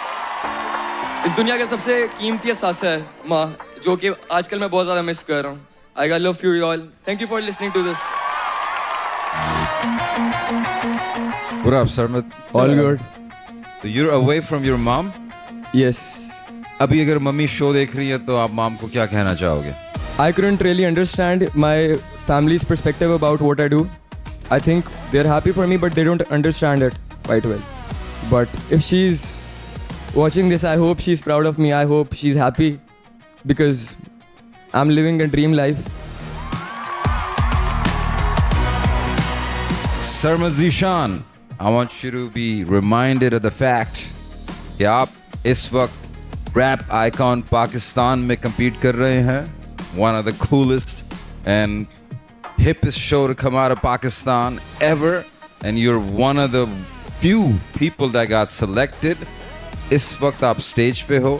इस दुनिया का सबसे कीमती एहसास है माँ जो कि आजकल मैं बहुत ज़्यादा मिस कर रहा हूँ. I got love for you all. Thank you for listening to this. What up, Sarmad? All good. So you're away from your mom? Yes. अभी अगर मम्मी शो देख रही है तो आप मॉम को क्या कहना चाहोगे? I couldn't really understand my family's perspective about what I do. I think they're happy for me, but they don't understand it quite well. But if she's watching this, I hope she's proud of me. I hope she's happy because I'm living a dream life. Sarmad Zishan, I want you to be reminded of the fact कि आप इस वक्त rap icon पाकिस्तान में compete कर रहे हैं. One of the coolest and hippest show to come out of Pakistan ever, and you're one of the few people that got selected. इस वक्त आप स्टेज पे हो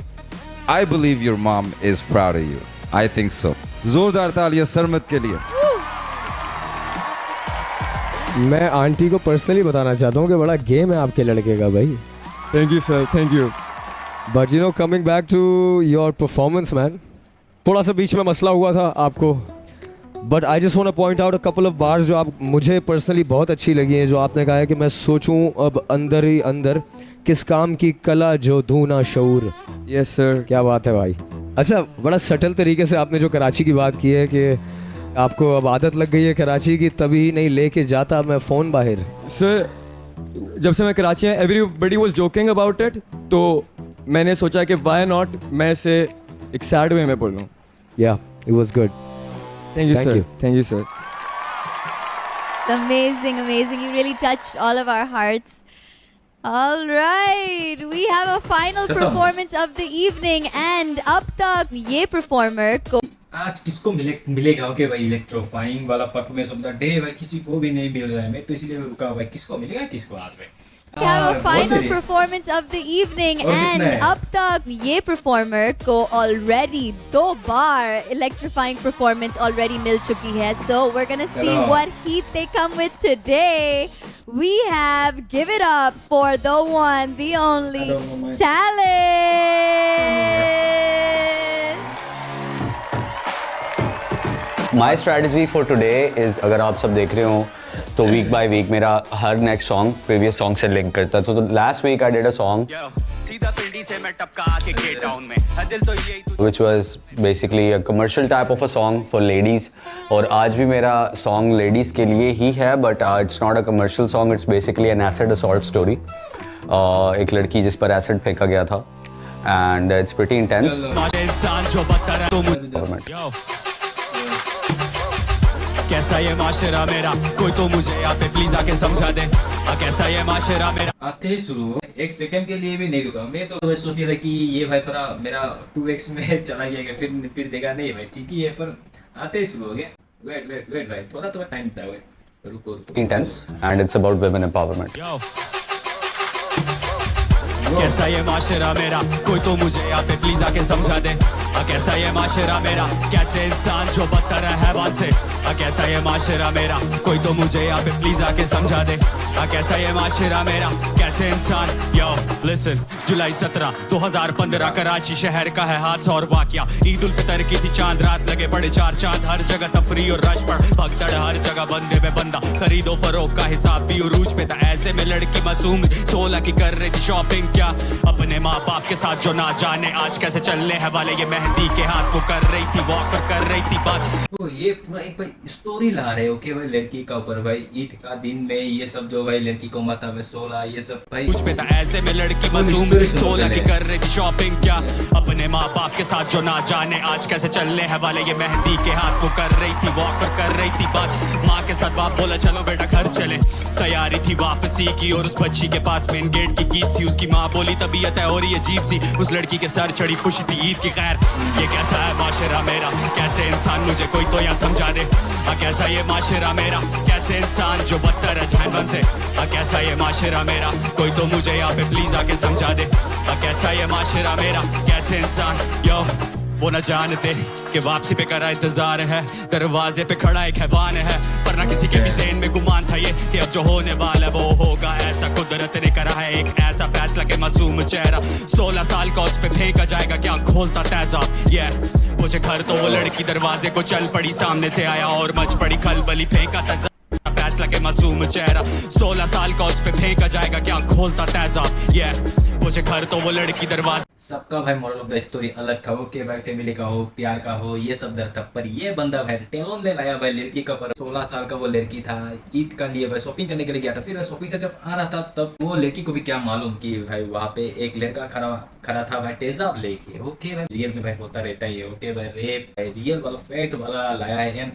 I believe your mom is proud of you. I think so. जोरदार तालियां सरमत के लिए. मैं आंटी को पर्सनली बताना चाहता हूँ कि बड़ा गेम है आपके लड़के का भाई. Thank you sir, thank you. But you know, coming back to your performance, man, थोड़ा सा बीच में मसला हुआ था आपको. But I just want to point out a couple of bars जो आप मुझे पर्सनली बहुत अच्छी लगी हैं, जो आपने कहा है कि मैं सोचूं अब अंदर ही अंदर किस काम की कला जो धूना शऊर. Yes sir. क्या बात है भाई. अच्छा, बड़ा सटल तरीके से आपने जो कराची की बात की है कि आपको अब आदत लग गई है कराची की, तभी नहीं लेके जाता मैं फ़ोन बाहर. सर जब से मैं कराची है everybody was joking about it, तो मैंने सोचा कि व्हाई नॉट मैं इसे एक सैड वे में बोलूं. या it was good. Thank you sir. Thank you sir. Amazing, amazing. You really touched all of our hearts. All right, we have a final performance of the evening, and अब तक ये performer को आज किसको मिलेगा. ओके भाई, इलेक्ट्रोफाइंग वाला परफॉर्मेंस ऑफ द डे भाई किसी को भी नहीं मिल रहा है. मैं तो इसलिए रुका भाई, किसको मिलेगा किसको आज भाई. have a final performance of the evening, and अब तक ये performer को already 2 बार electrifying performance already मिल चुकी है. So we're gonna see what heat they come with today. We have Give It Up for the one, the only Talent. My strategy for today is, अगर आप सब देख रहे हो तो वीक बाय वीक मेरा हर नेक्स्ट सॉन्ग प्रीवियस सॉन्ग से लिंक करता है. तो last week I did a song which was basically a commercial type of a song for ladies, और आज भी मेरा सॉन्ग लेडीज के लिए ही है, but it's not a commercial song. It's basically N acid assault story. एक लड़की जिस पर एसिड फेंका गया था, एंड इट्स प्रीटी इंटेंस. कैसा ये माशरा मेरा, कोई तो मुझे यहाँ पे प्लीज आके समझा दे. कैसा ये माशरा मेरा. आते ही शुरू, एक सेकंड के लिए भी नहीं रुका. मैं तो सोच रहा था कि ये भाई थोड़ा मेरा 2x में चला गया, फिर देखा नहीं भाई ठीक ही है, पर आते ही शुरू हो गया. वेट भाई, थोड़ा टाइम था. रुको. Intense and it's about women empowerment. कैसा ये माशरा मेरा, कोई तो मुझे यहाँ पे प्लीज आके समझा दे. कैसा ये माशरा मेरा, कैसे इंसान जो बदतर है हैवान से. कैसा ये माशरा मेरा, कोई तो मुझे यहाँ पे प्लीज आके समझा दे. कैसा ये माशरा मेरा, कैसे इंसान. यो लिसन, जुलाई 17 2015 कराची शहर का है हादसा और वाकया. ईद उल फितर की थी चांद रात, लगे पड़े 4 चांद. हर जगह तफरी और रश पर भगदड़, हर जगह बंदे पे बंदा. खरीदो फरोख का हिसाब भी उरूज पे था. ऐसे में लड़की मासूम 16 की कर रही थी शॉपिंग. क्या अपने माँ बाप के साथ जो ना जाने आज कैसे चलने है वाले. ये मेहंदी के हाथ को कर रही थी वॉक, कर रही थी बात. तो ये पूरा एक भाई स्टोरी ला रहे हो कि भाई लड़की का ऊपर भाई ईद का दिन में ये सब जो भाई लड़की को मता में 16 ये सब भाई कुछ पे था. ऐसे में लड़की मासूम 16 की कर रही थी शॉपिंग. क्या अपने माँ बाप के साथ जो ना जाने आज कैसे चलने है वाले. ये मेहंदी के हाथ को कर रही थी वॉक, कर रही थी बात. माँ के साथ बाप बोला चलो बेटा घर चले. तैयारी थी वापसी की और उस बच्ची के पास मेन गेट की कीज थी. उसकी माँ बोली तबीयत है और ये अजीब सी. उस लड़की के सर चढ़ी खुशी थी ईद की खैर. ये कैसा है माशरा मेरा, कैसे इंसान मुझे कोई तो यहाँ समझा दे. कैसा ये माशरा मेरा, कैसे इंसान जो बदतर है जहन्नम से. कैसा ये माशरा मेरा, कोई तो मुझे यहाँ पे प्लीज आके समझा दे. कैसा ये माशरा मेरा, कैसे इंसान. यो वो न जानते कि वापसी पे करा इंतजार है. दरवाजे पे खड़ा एक हैवान है, पर ना किसी के भी ज़हन में गुमान था ये कि अब जो होने वाला वो होगा ऐसा. कुदरत ने करा है एक ऐसा फैसला कि मासूम चेहरा 16 साल का उस पे फेंका जाएगा. क्या खोलता तेजाब ये मुझे घर, तो वो लड़की दरवाजे को चल पड़ी. सामने से आया और मच पड़ी खलबली. फेंका तेजाब फैसला के मासूम चेहरा 16 साल का उस पे फेंका जाएगा. क्या खोलता तेजाब ये मुझे घर, तो वो लड़की दरवाजे. सबका भाई मॉरल ऑफ द स्टोरी अलग था. वो कि भाई फैमिली का हो, प्यार का हो, ये सब दर था. पर ये बंदा भाई टेलोन ले लाया भाई लड़की का. पर 16 साल का वो लड़की था, ईद का लिए भाई शॉपिंग करने के लिए गया था. फिर शॉपिंग से जब आ रहा था तब वो लड़की को भी क्या मालूम कि भाई वहाँ पे एक लड़का खड़ा था भाई तेजाब लेके. ओके भाई रियल में भाई होता रहता है. ओके भाई रेप भाई रियल वाला फैक्ट वाला लाया है,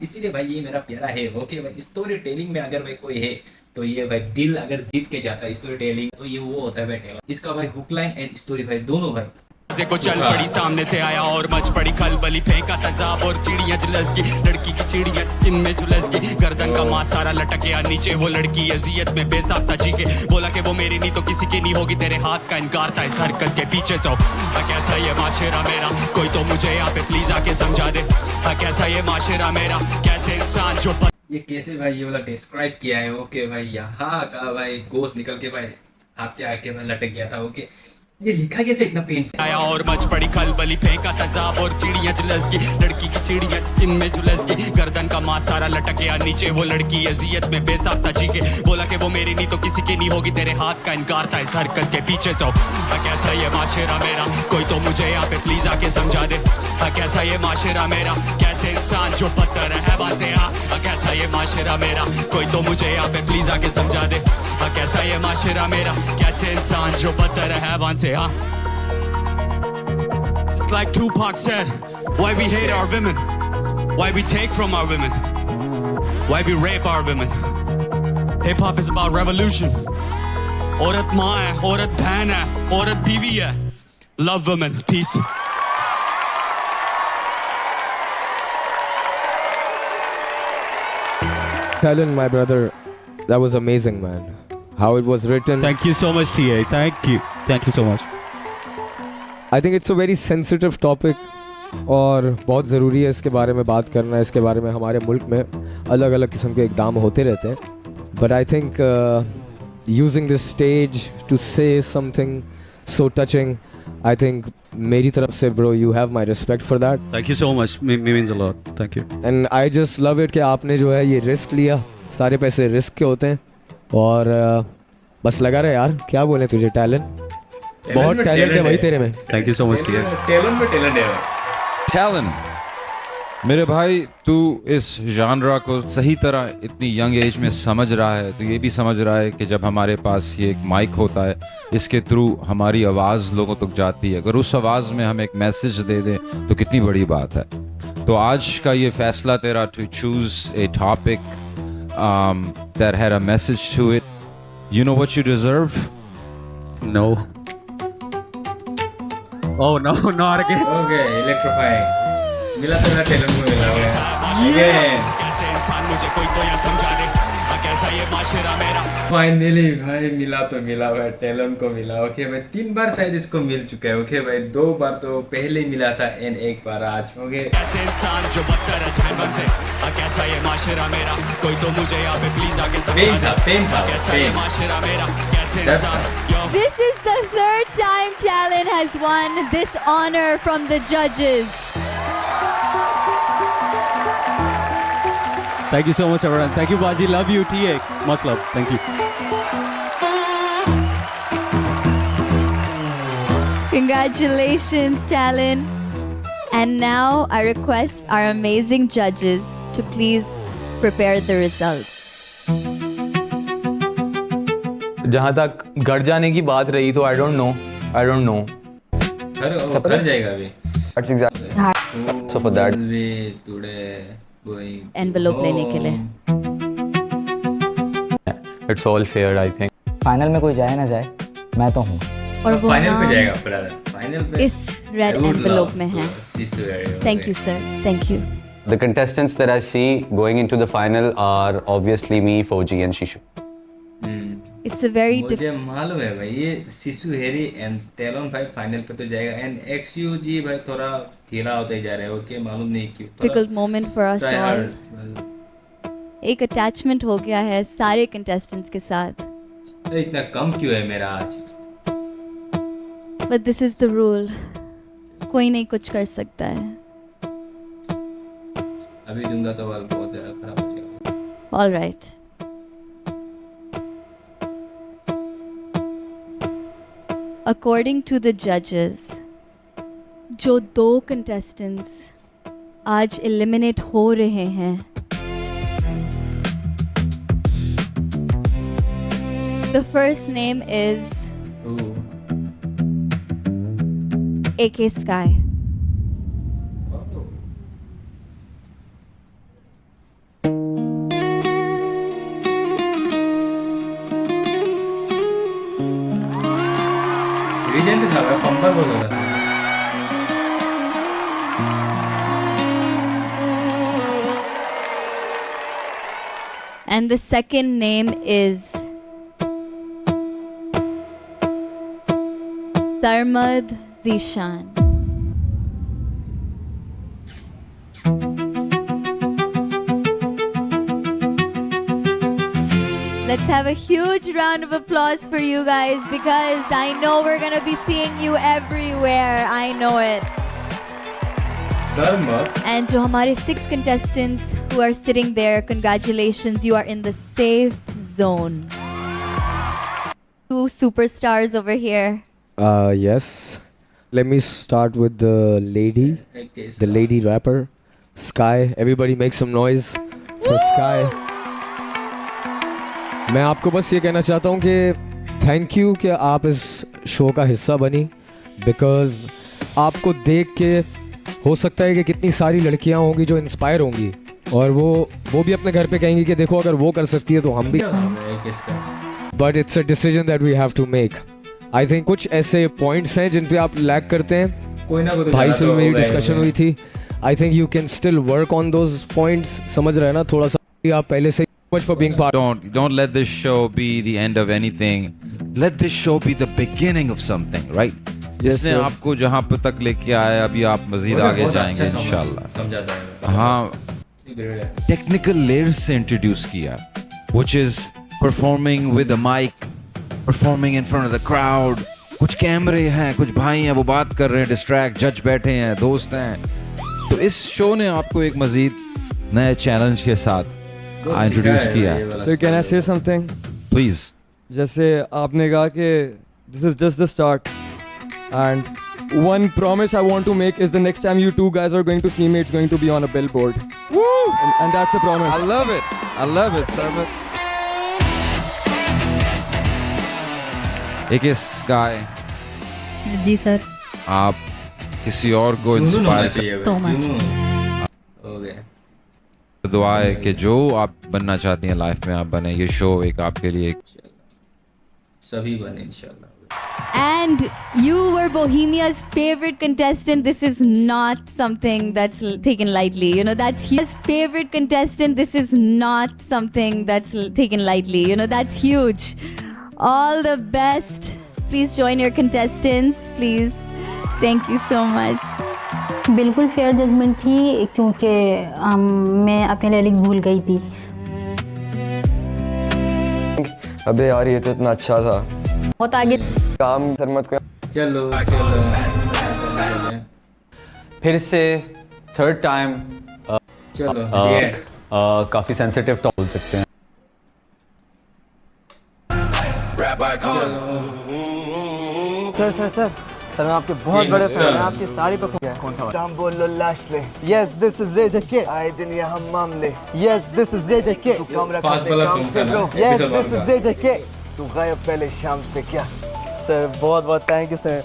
इसीलिए भाई ये मेरा प्यारा है. ओके भाई स्टोरी टेलिंग में अगर भाई कोई है तो ये भाई दिल अगर जीत के जाता है स्टोरी टेलिंग, तो ये वो होता है भाई टेलर. इसका भाई हुक लाइन एंड स्टोरी भाई दोनों भाई से को चल पड़ी सामने से आया और मच पड़ी खलबली फेंका तजाब और चिड़ियां झुलस गई लड़की की चिड़ियां स्किन में झुलस गई गर्दन का मांस सारा लटक गया नीचे वो लड़की अजियत में बेसाख्ता चीखे बोला कि वो मेरी नहीं तो किसी की नहीं होगी तेरे हाथ का इनकार था इस हरकत के पीछे सो कैसा ये माशरा मेरा कोई तो मुझे यहाँ पे प्लीज आके समझा दे कैसा ये माशरा मेरा कैसे इंसान जो ये कैसे भाई ये वाला डिस्क्राइब किया है ओके भाई यहाँ का भाई गोश्त निकल के भाई हाथ के आके भाई लटक गया था ओके ये लिखा कैसे इतना पेन आया और मच पड़ी खलबली फेंका तजाब और चिड़ियां झुलस गई लड़की की चिड़ियां स्किन में झुलस गई गर्दन का मांस सारा लटक गया नीचे वो लड़की अजियत में बेसाख्ता चीखे बोला कि वो मेरी नहीं तो किसी की नहीं होगी तेरे हाथ का इनकार था इस हरकत के पीछे सो कैसा ये माशरा मेरा कोई तो मुझे यहाँ पे प्लीज आके समझा दे कैसा ये माशरा मेरा कैसे इंसान जो पत्थर है वहां कैसा ये माशरा मेरा कोई तो मुझे यहाँ पे प्लीज आके समझा दे कैसा ये माशरा मेरा कैसे इंसान जो पत्थर है वहां से It's like Tupac said, why we hate our women, why we take from our women, why we rape our women. Hip hop is about revolution. औरत माँ है, औरत बहन है, औरत बीवी है. Love women, peace. Talon, my brother, that was amazing, man. How it was written. Thank you so much, TA. Thank you. Thank you so much. I think it's a very sensitive topic और बहुत ज़रूरी है इसके बारे में बात करना. इसके बारे में हमारे मुल्क में अलग अलग किस्म के इक़दाम होते रहते हैं. But I think using this stage to say something so touching, I think मेरी तरफ से bro, you have my respect for that. Thank you so much. Means a lot. Thank you. And I just love it कि आपने जो है ये रिस्क लिया. सारे पैसे रिस्क के होते हैं और बस लगा रहे यार. क्या बोले तुझे टैलेंट बहुत टैलेंट है भाई तेरे में. Thank you so much किया. टैलेंट में टैलेंट है. टैलेंट मेरे भाई तू इस जानरा को सही तरह इतनी यंग एज में समझ रहा है तो ये भी समझ रहा है कि जब हमारे पास ये एक माइक होता है इसके थ्रू हमारी आवाज़ लोगों तक जाती है. अगर उस आवाज़ में हम एक मैसेज दे दें तो कितनी बड़ी बात है. तो आज का ये फैसला तेरा to choose a topic that had a message to it. You know what you deserve? No. Oh no, not again. Okay, electrifying. मिला तो मेरा टैलेंट में मिला हुआ कैसे इंसान मुझे कोई तो यहाँ समझा दे कैसा ये माशरा मेरा. फाइनली भाई मिला तो मिला भाई टैलेंट को मिला. ओके भाई 3 बार शायद इसको मिल चुका है. ओके भाई 2 बार तो पहले मिला था एंड 1 बार आज. ओके कैसे इंसान जो बदतर है जहन्नम से कैसा ये माशरा मेरा कोई तो मुझे यहाँ पे प्लीज आके समझा दे कैसा ये माशरा मेरा कैसे इंसान. This is the 3rd time Talon has won this honor from the judges. Thank you so much, everyone. Thank you, Baji. Love you, TA. Much love. Thank you. Congratulations, Talon. And now I request our amazing judges to please prepare the results. जहाँ तक घर जाने की बात रही तो I don't know. घर जाएगा अभी. That's exactly. So for that. Envelope लेने के लिए. It's all fair, I think. Final में कोई जाए ना जाए मैं तो हूँ. और वो फाइनल पे नाम जाएगा ब्रदर. फाइनल पे इस रेड एनवेलोप में है. Thank you, sir. Thank you. The contestants that I see going into the final are obviously me, Fauji and Shishu. It's a very मुझे मालूम है भाई ये सिसु हेरी एंड टैलन भाई फाइनल पे तो जाएगा एंड एक्सयू जी भाई थोड़ा ढीला होते जा रहे हैं. ओके मालूम नहीं क्यों. difficult moment for us all. एक अटैचमेंट हो गया है सारे कंटेस्टेंट्स के साथ. तो इतना कम क्यों है मेरा आज. But this is the rule. कोई नहीं कुछ कर सकता है. अभी दूंगा तो वाल बहुत ज़्यादा खराब हो जाएगा. All right. According to the judges, जो 2 contestants आज eliminate हो रहे हैं, the first name is AK Sky. रिजेंट था फंबल बोल रहा था. and the second name is Sarmad Zishan. Let's have a huge round of applause for you guys because I know we're gonna be seeing you everywhere. I know it. And jo hamare 6 contestants who are sitting there, congratulations, you are in the safe zone. 2 superstars over here. Yes. Let me start with the lady, the lady rapper, Sky. Everybody make some noise for Sky. मैं आपको बस ये कहना चाहता हूँ कि थैंक यू कि आप इस शो का हिस्सा बनी, बिकॉज आपको देख के हो सकता है कि कितनी सारी लड़कियाँ होंगी जो इंस्पायर होंगी और वो भी अपने घर पे कहेंगी कि देखो अगर वो कर सकती है तो हम भी. But it's a decision that we have to make. I think कुछ ऐसे पॉइंट्स हैं जिन पे आप लैग करते हैं. कोई ना कोई भाई से मेरी डिस्कशन हुई थी. I think you can still work on those points. समझ रहे हैं ना, थोड़ा सा आप पहले से. Much for being part. Don't let this show be the end of anything. Let this show be the beginning of something, right? इसने आपको जहाँ पे तक लेके आया, अभी आप मजीद आगे जाएंगे इंशाल्लाह. हाँ, टेक्निकल लेयर्स से इंट्रोड्यूस किया, which is performing with a mic, performing in front of the crowd. कुछ कैमरे हैं, कुछ भाई हैं, वो बात कर रहे हैं, डिस्ट्रैक्ट, जज बैठे हैं, दोस्त हैं. तो इस शो ने आपको एक मजीद नए चैलेंज के साथ इंट्रोड्यूस किया. So can I say something? Please. जैसे आपने कहा कि this is just the start, and one promise I want to make is the next time you two guys are going to see me, it's going to be on a billboard. Woo! And that's a promise. I love it. I love it, Sarmad. एक Sky. जी सर. आप किसी और को इंस्पायर so much. दुआ है कि जो आप बनना चाहती हैं लाइफ में आप बने. ये शो एक आपके लिए सभी बने इंशाल्लाह. And you were Bohemia's favorite contestant. This is not something that's taken lightly. You know, that's his favorite contestant. This is not something that's taken lightly. You know, that's huge. All the best. Please join your contestants, please. Thank you so much. बिल्कुल फेयर जजमेंट थी क्योंकि मैं अपने लिरिक्स भूल गई थी. अबे यार ये तो इतना अच्छा था. बहुत आगे काम सरमत को. चलो फिर से थर्ड टाइम. चलो काफ़ी सेंसिटिव टॉपिक बोल सकते हैं. सर मैं आपके बहुत बड़े फैन हैं. आपकी सारी परफॉर्मेंस. कौन सा वाला? बोलो लाश ले. Yes this is जेजेके. आए दिन ये हमाम ले. Yes this is जेजेके. तू कमरा का काम से ब्रो. Yes this is जेजेके. तू गायब पहले शाम से क्या. सर बहुत thank you sir.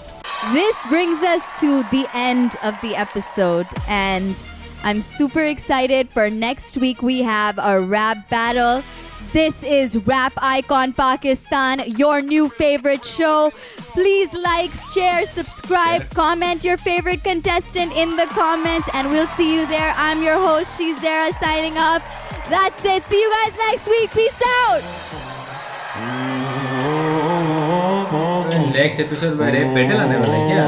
This brings us to the end of the episode, and I'm super excited for next week. We have a rap battle. This is Rap Icon Pakistan, your new favorite show. Please like, share, subscribe, comment your favorite contestant in the comments, and we'll see you there. I'm your host, Shizera, signing up. That's it. See you guys next week. Peace out. Next episode में रैप बैटल आने वाला है क्या?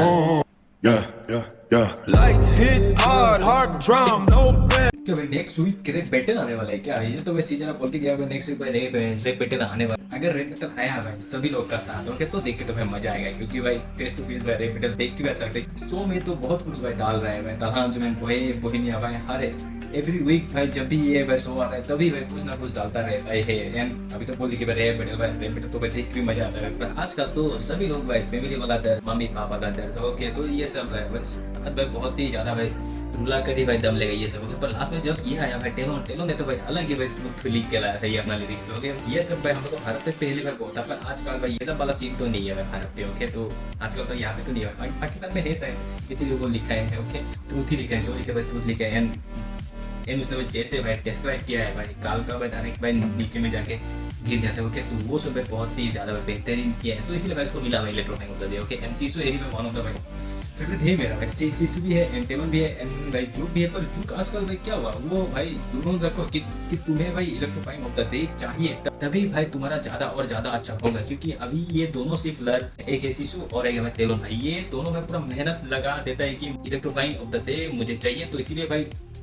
Lights hit hard drum, no band. तो भाई नेक्स्ट वीक रैप बैटल आने वाला है क्या? ये तो मैं सीजन बोल के गया नेक्स्ट वीक भाई रैप बैटल आने वाला. अगर रैप बैटल आया भाई सभी लोग का साथ ओके तो देख के तो भाई मजा आएगा, क्योंकि भाई फेस टू फेस भाई रैप बैटल देख के भी अच्छा लगता है. शो में तो बहुत कुछ भाई डाल रहा है भाई. तलहान जो मैं बोहेमिया भाई हर एवरी वीक भाई जब भी ये भाई शो आता है तभी भाई कुछ ना कुछ डालता रहता है. एंड अभी तो बोल कि भाई रैप बैटल तो भाई देख के भी मजा आता है. पर आजकल तो सभी लोग भाई फैमिली वाला दर्द, मम्मी पापा का दर्द ओके तो ये सब है बस. आज भाई बहुत ही ज्यादा भाई रुला कर ही भाई दम लेगा ये सब. पर लास्ट में जब ये आया भाई टेलों ने तो भाई अलग ही भाई ट्रूथ लिख के लाया था ये अपना लिरिक्स पे ओके. ये सब भाई हम लोग भारत में पहले भाई बहुत था, पर आजकल भाई ये सब वाला सीन तो नहीं है भाई भारत पे ओके. तो आजकल तो यहाँ पे तो नहीं है. पाकिस्तान में है शायद किसी लोगों को लिखा है ओके, ट्रूथ ही लिखा है, जो लिखा भाई ट्रूथ लिखा है. एंड उसने भाई जैसे भाई डिस्क्राइब किया है भाई काल का भाई डायरेक्ट भाई नीचे में जाके गिर जाते हैं ओके. तो वो सब भाई बहुत ही ज़्यादा बेहतरीन किया है, तो इसलिए भाई इसको मिला भाई इलेक्ट्रोनिक होता है ओके. एंड सीसो एरी में वन ऑफ द भाई फेवरेट है मेरा भाई। सीसू भी है, एंटेवन भी है, एंड भाई जुक भी है। पर जुक आजकल भाई क्या हुआ, वो भाई जुनून रखो कि तुम्हें भाई इलेक्ट्रोफाइन ऑफ द डे चाहिए, तभी भाई तुम्हारा ज्यादा और ज्यादा अच्छा होगा। क्योंकि अभी ये दोनों सिर्फ लड़, एक है सीसू और एक है भाई तेलोन भाई, ये दोनों भाई पूरा मेहनत लगा देता है कि इलेक्ट्रोफाइन ऑफ द डे मुझे चाहिए। तो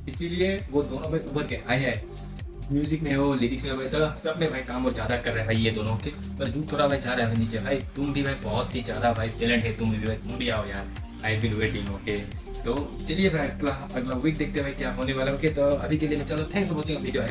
इसीलिए वो दोनों भाई उभर के आए हैं। म्यूजिक में हो, लिरिक्स में हो, सब में भाई काम और ज्यादा कर रहे हैं भाई ये दोनों के। पर जुक थोड़ा भाई जा रहा है नीचे। भाई तुम भी भाई बहुत ही ज्यादा भाई टैलेंट है, तुम भी भाई, तुम भी आओ यार। I will waiting. ओके, तो चलिए भाई अगला वीक देखते हैं भाई क्या होने वाला है। ओके, तो अभी के लिए मैं चलो, थैंक्स फॉर वॉचिंग वीडियो।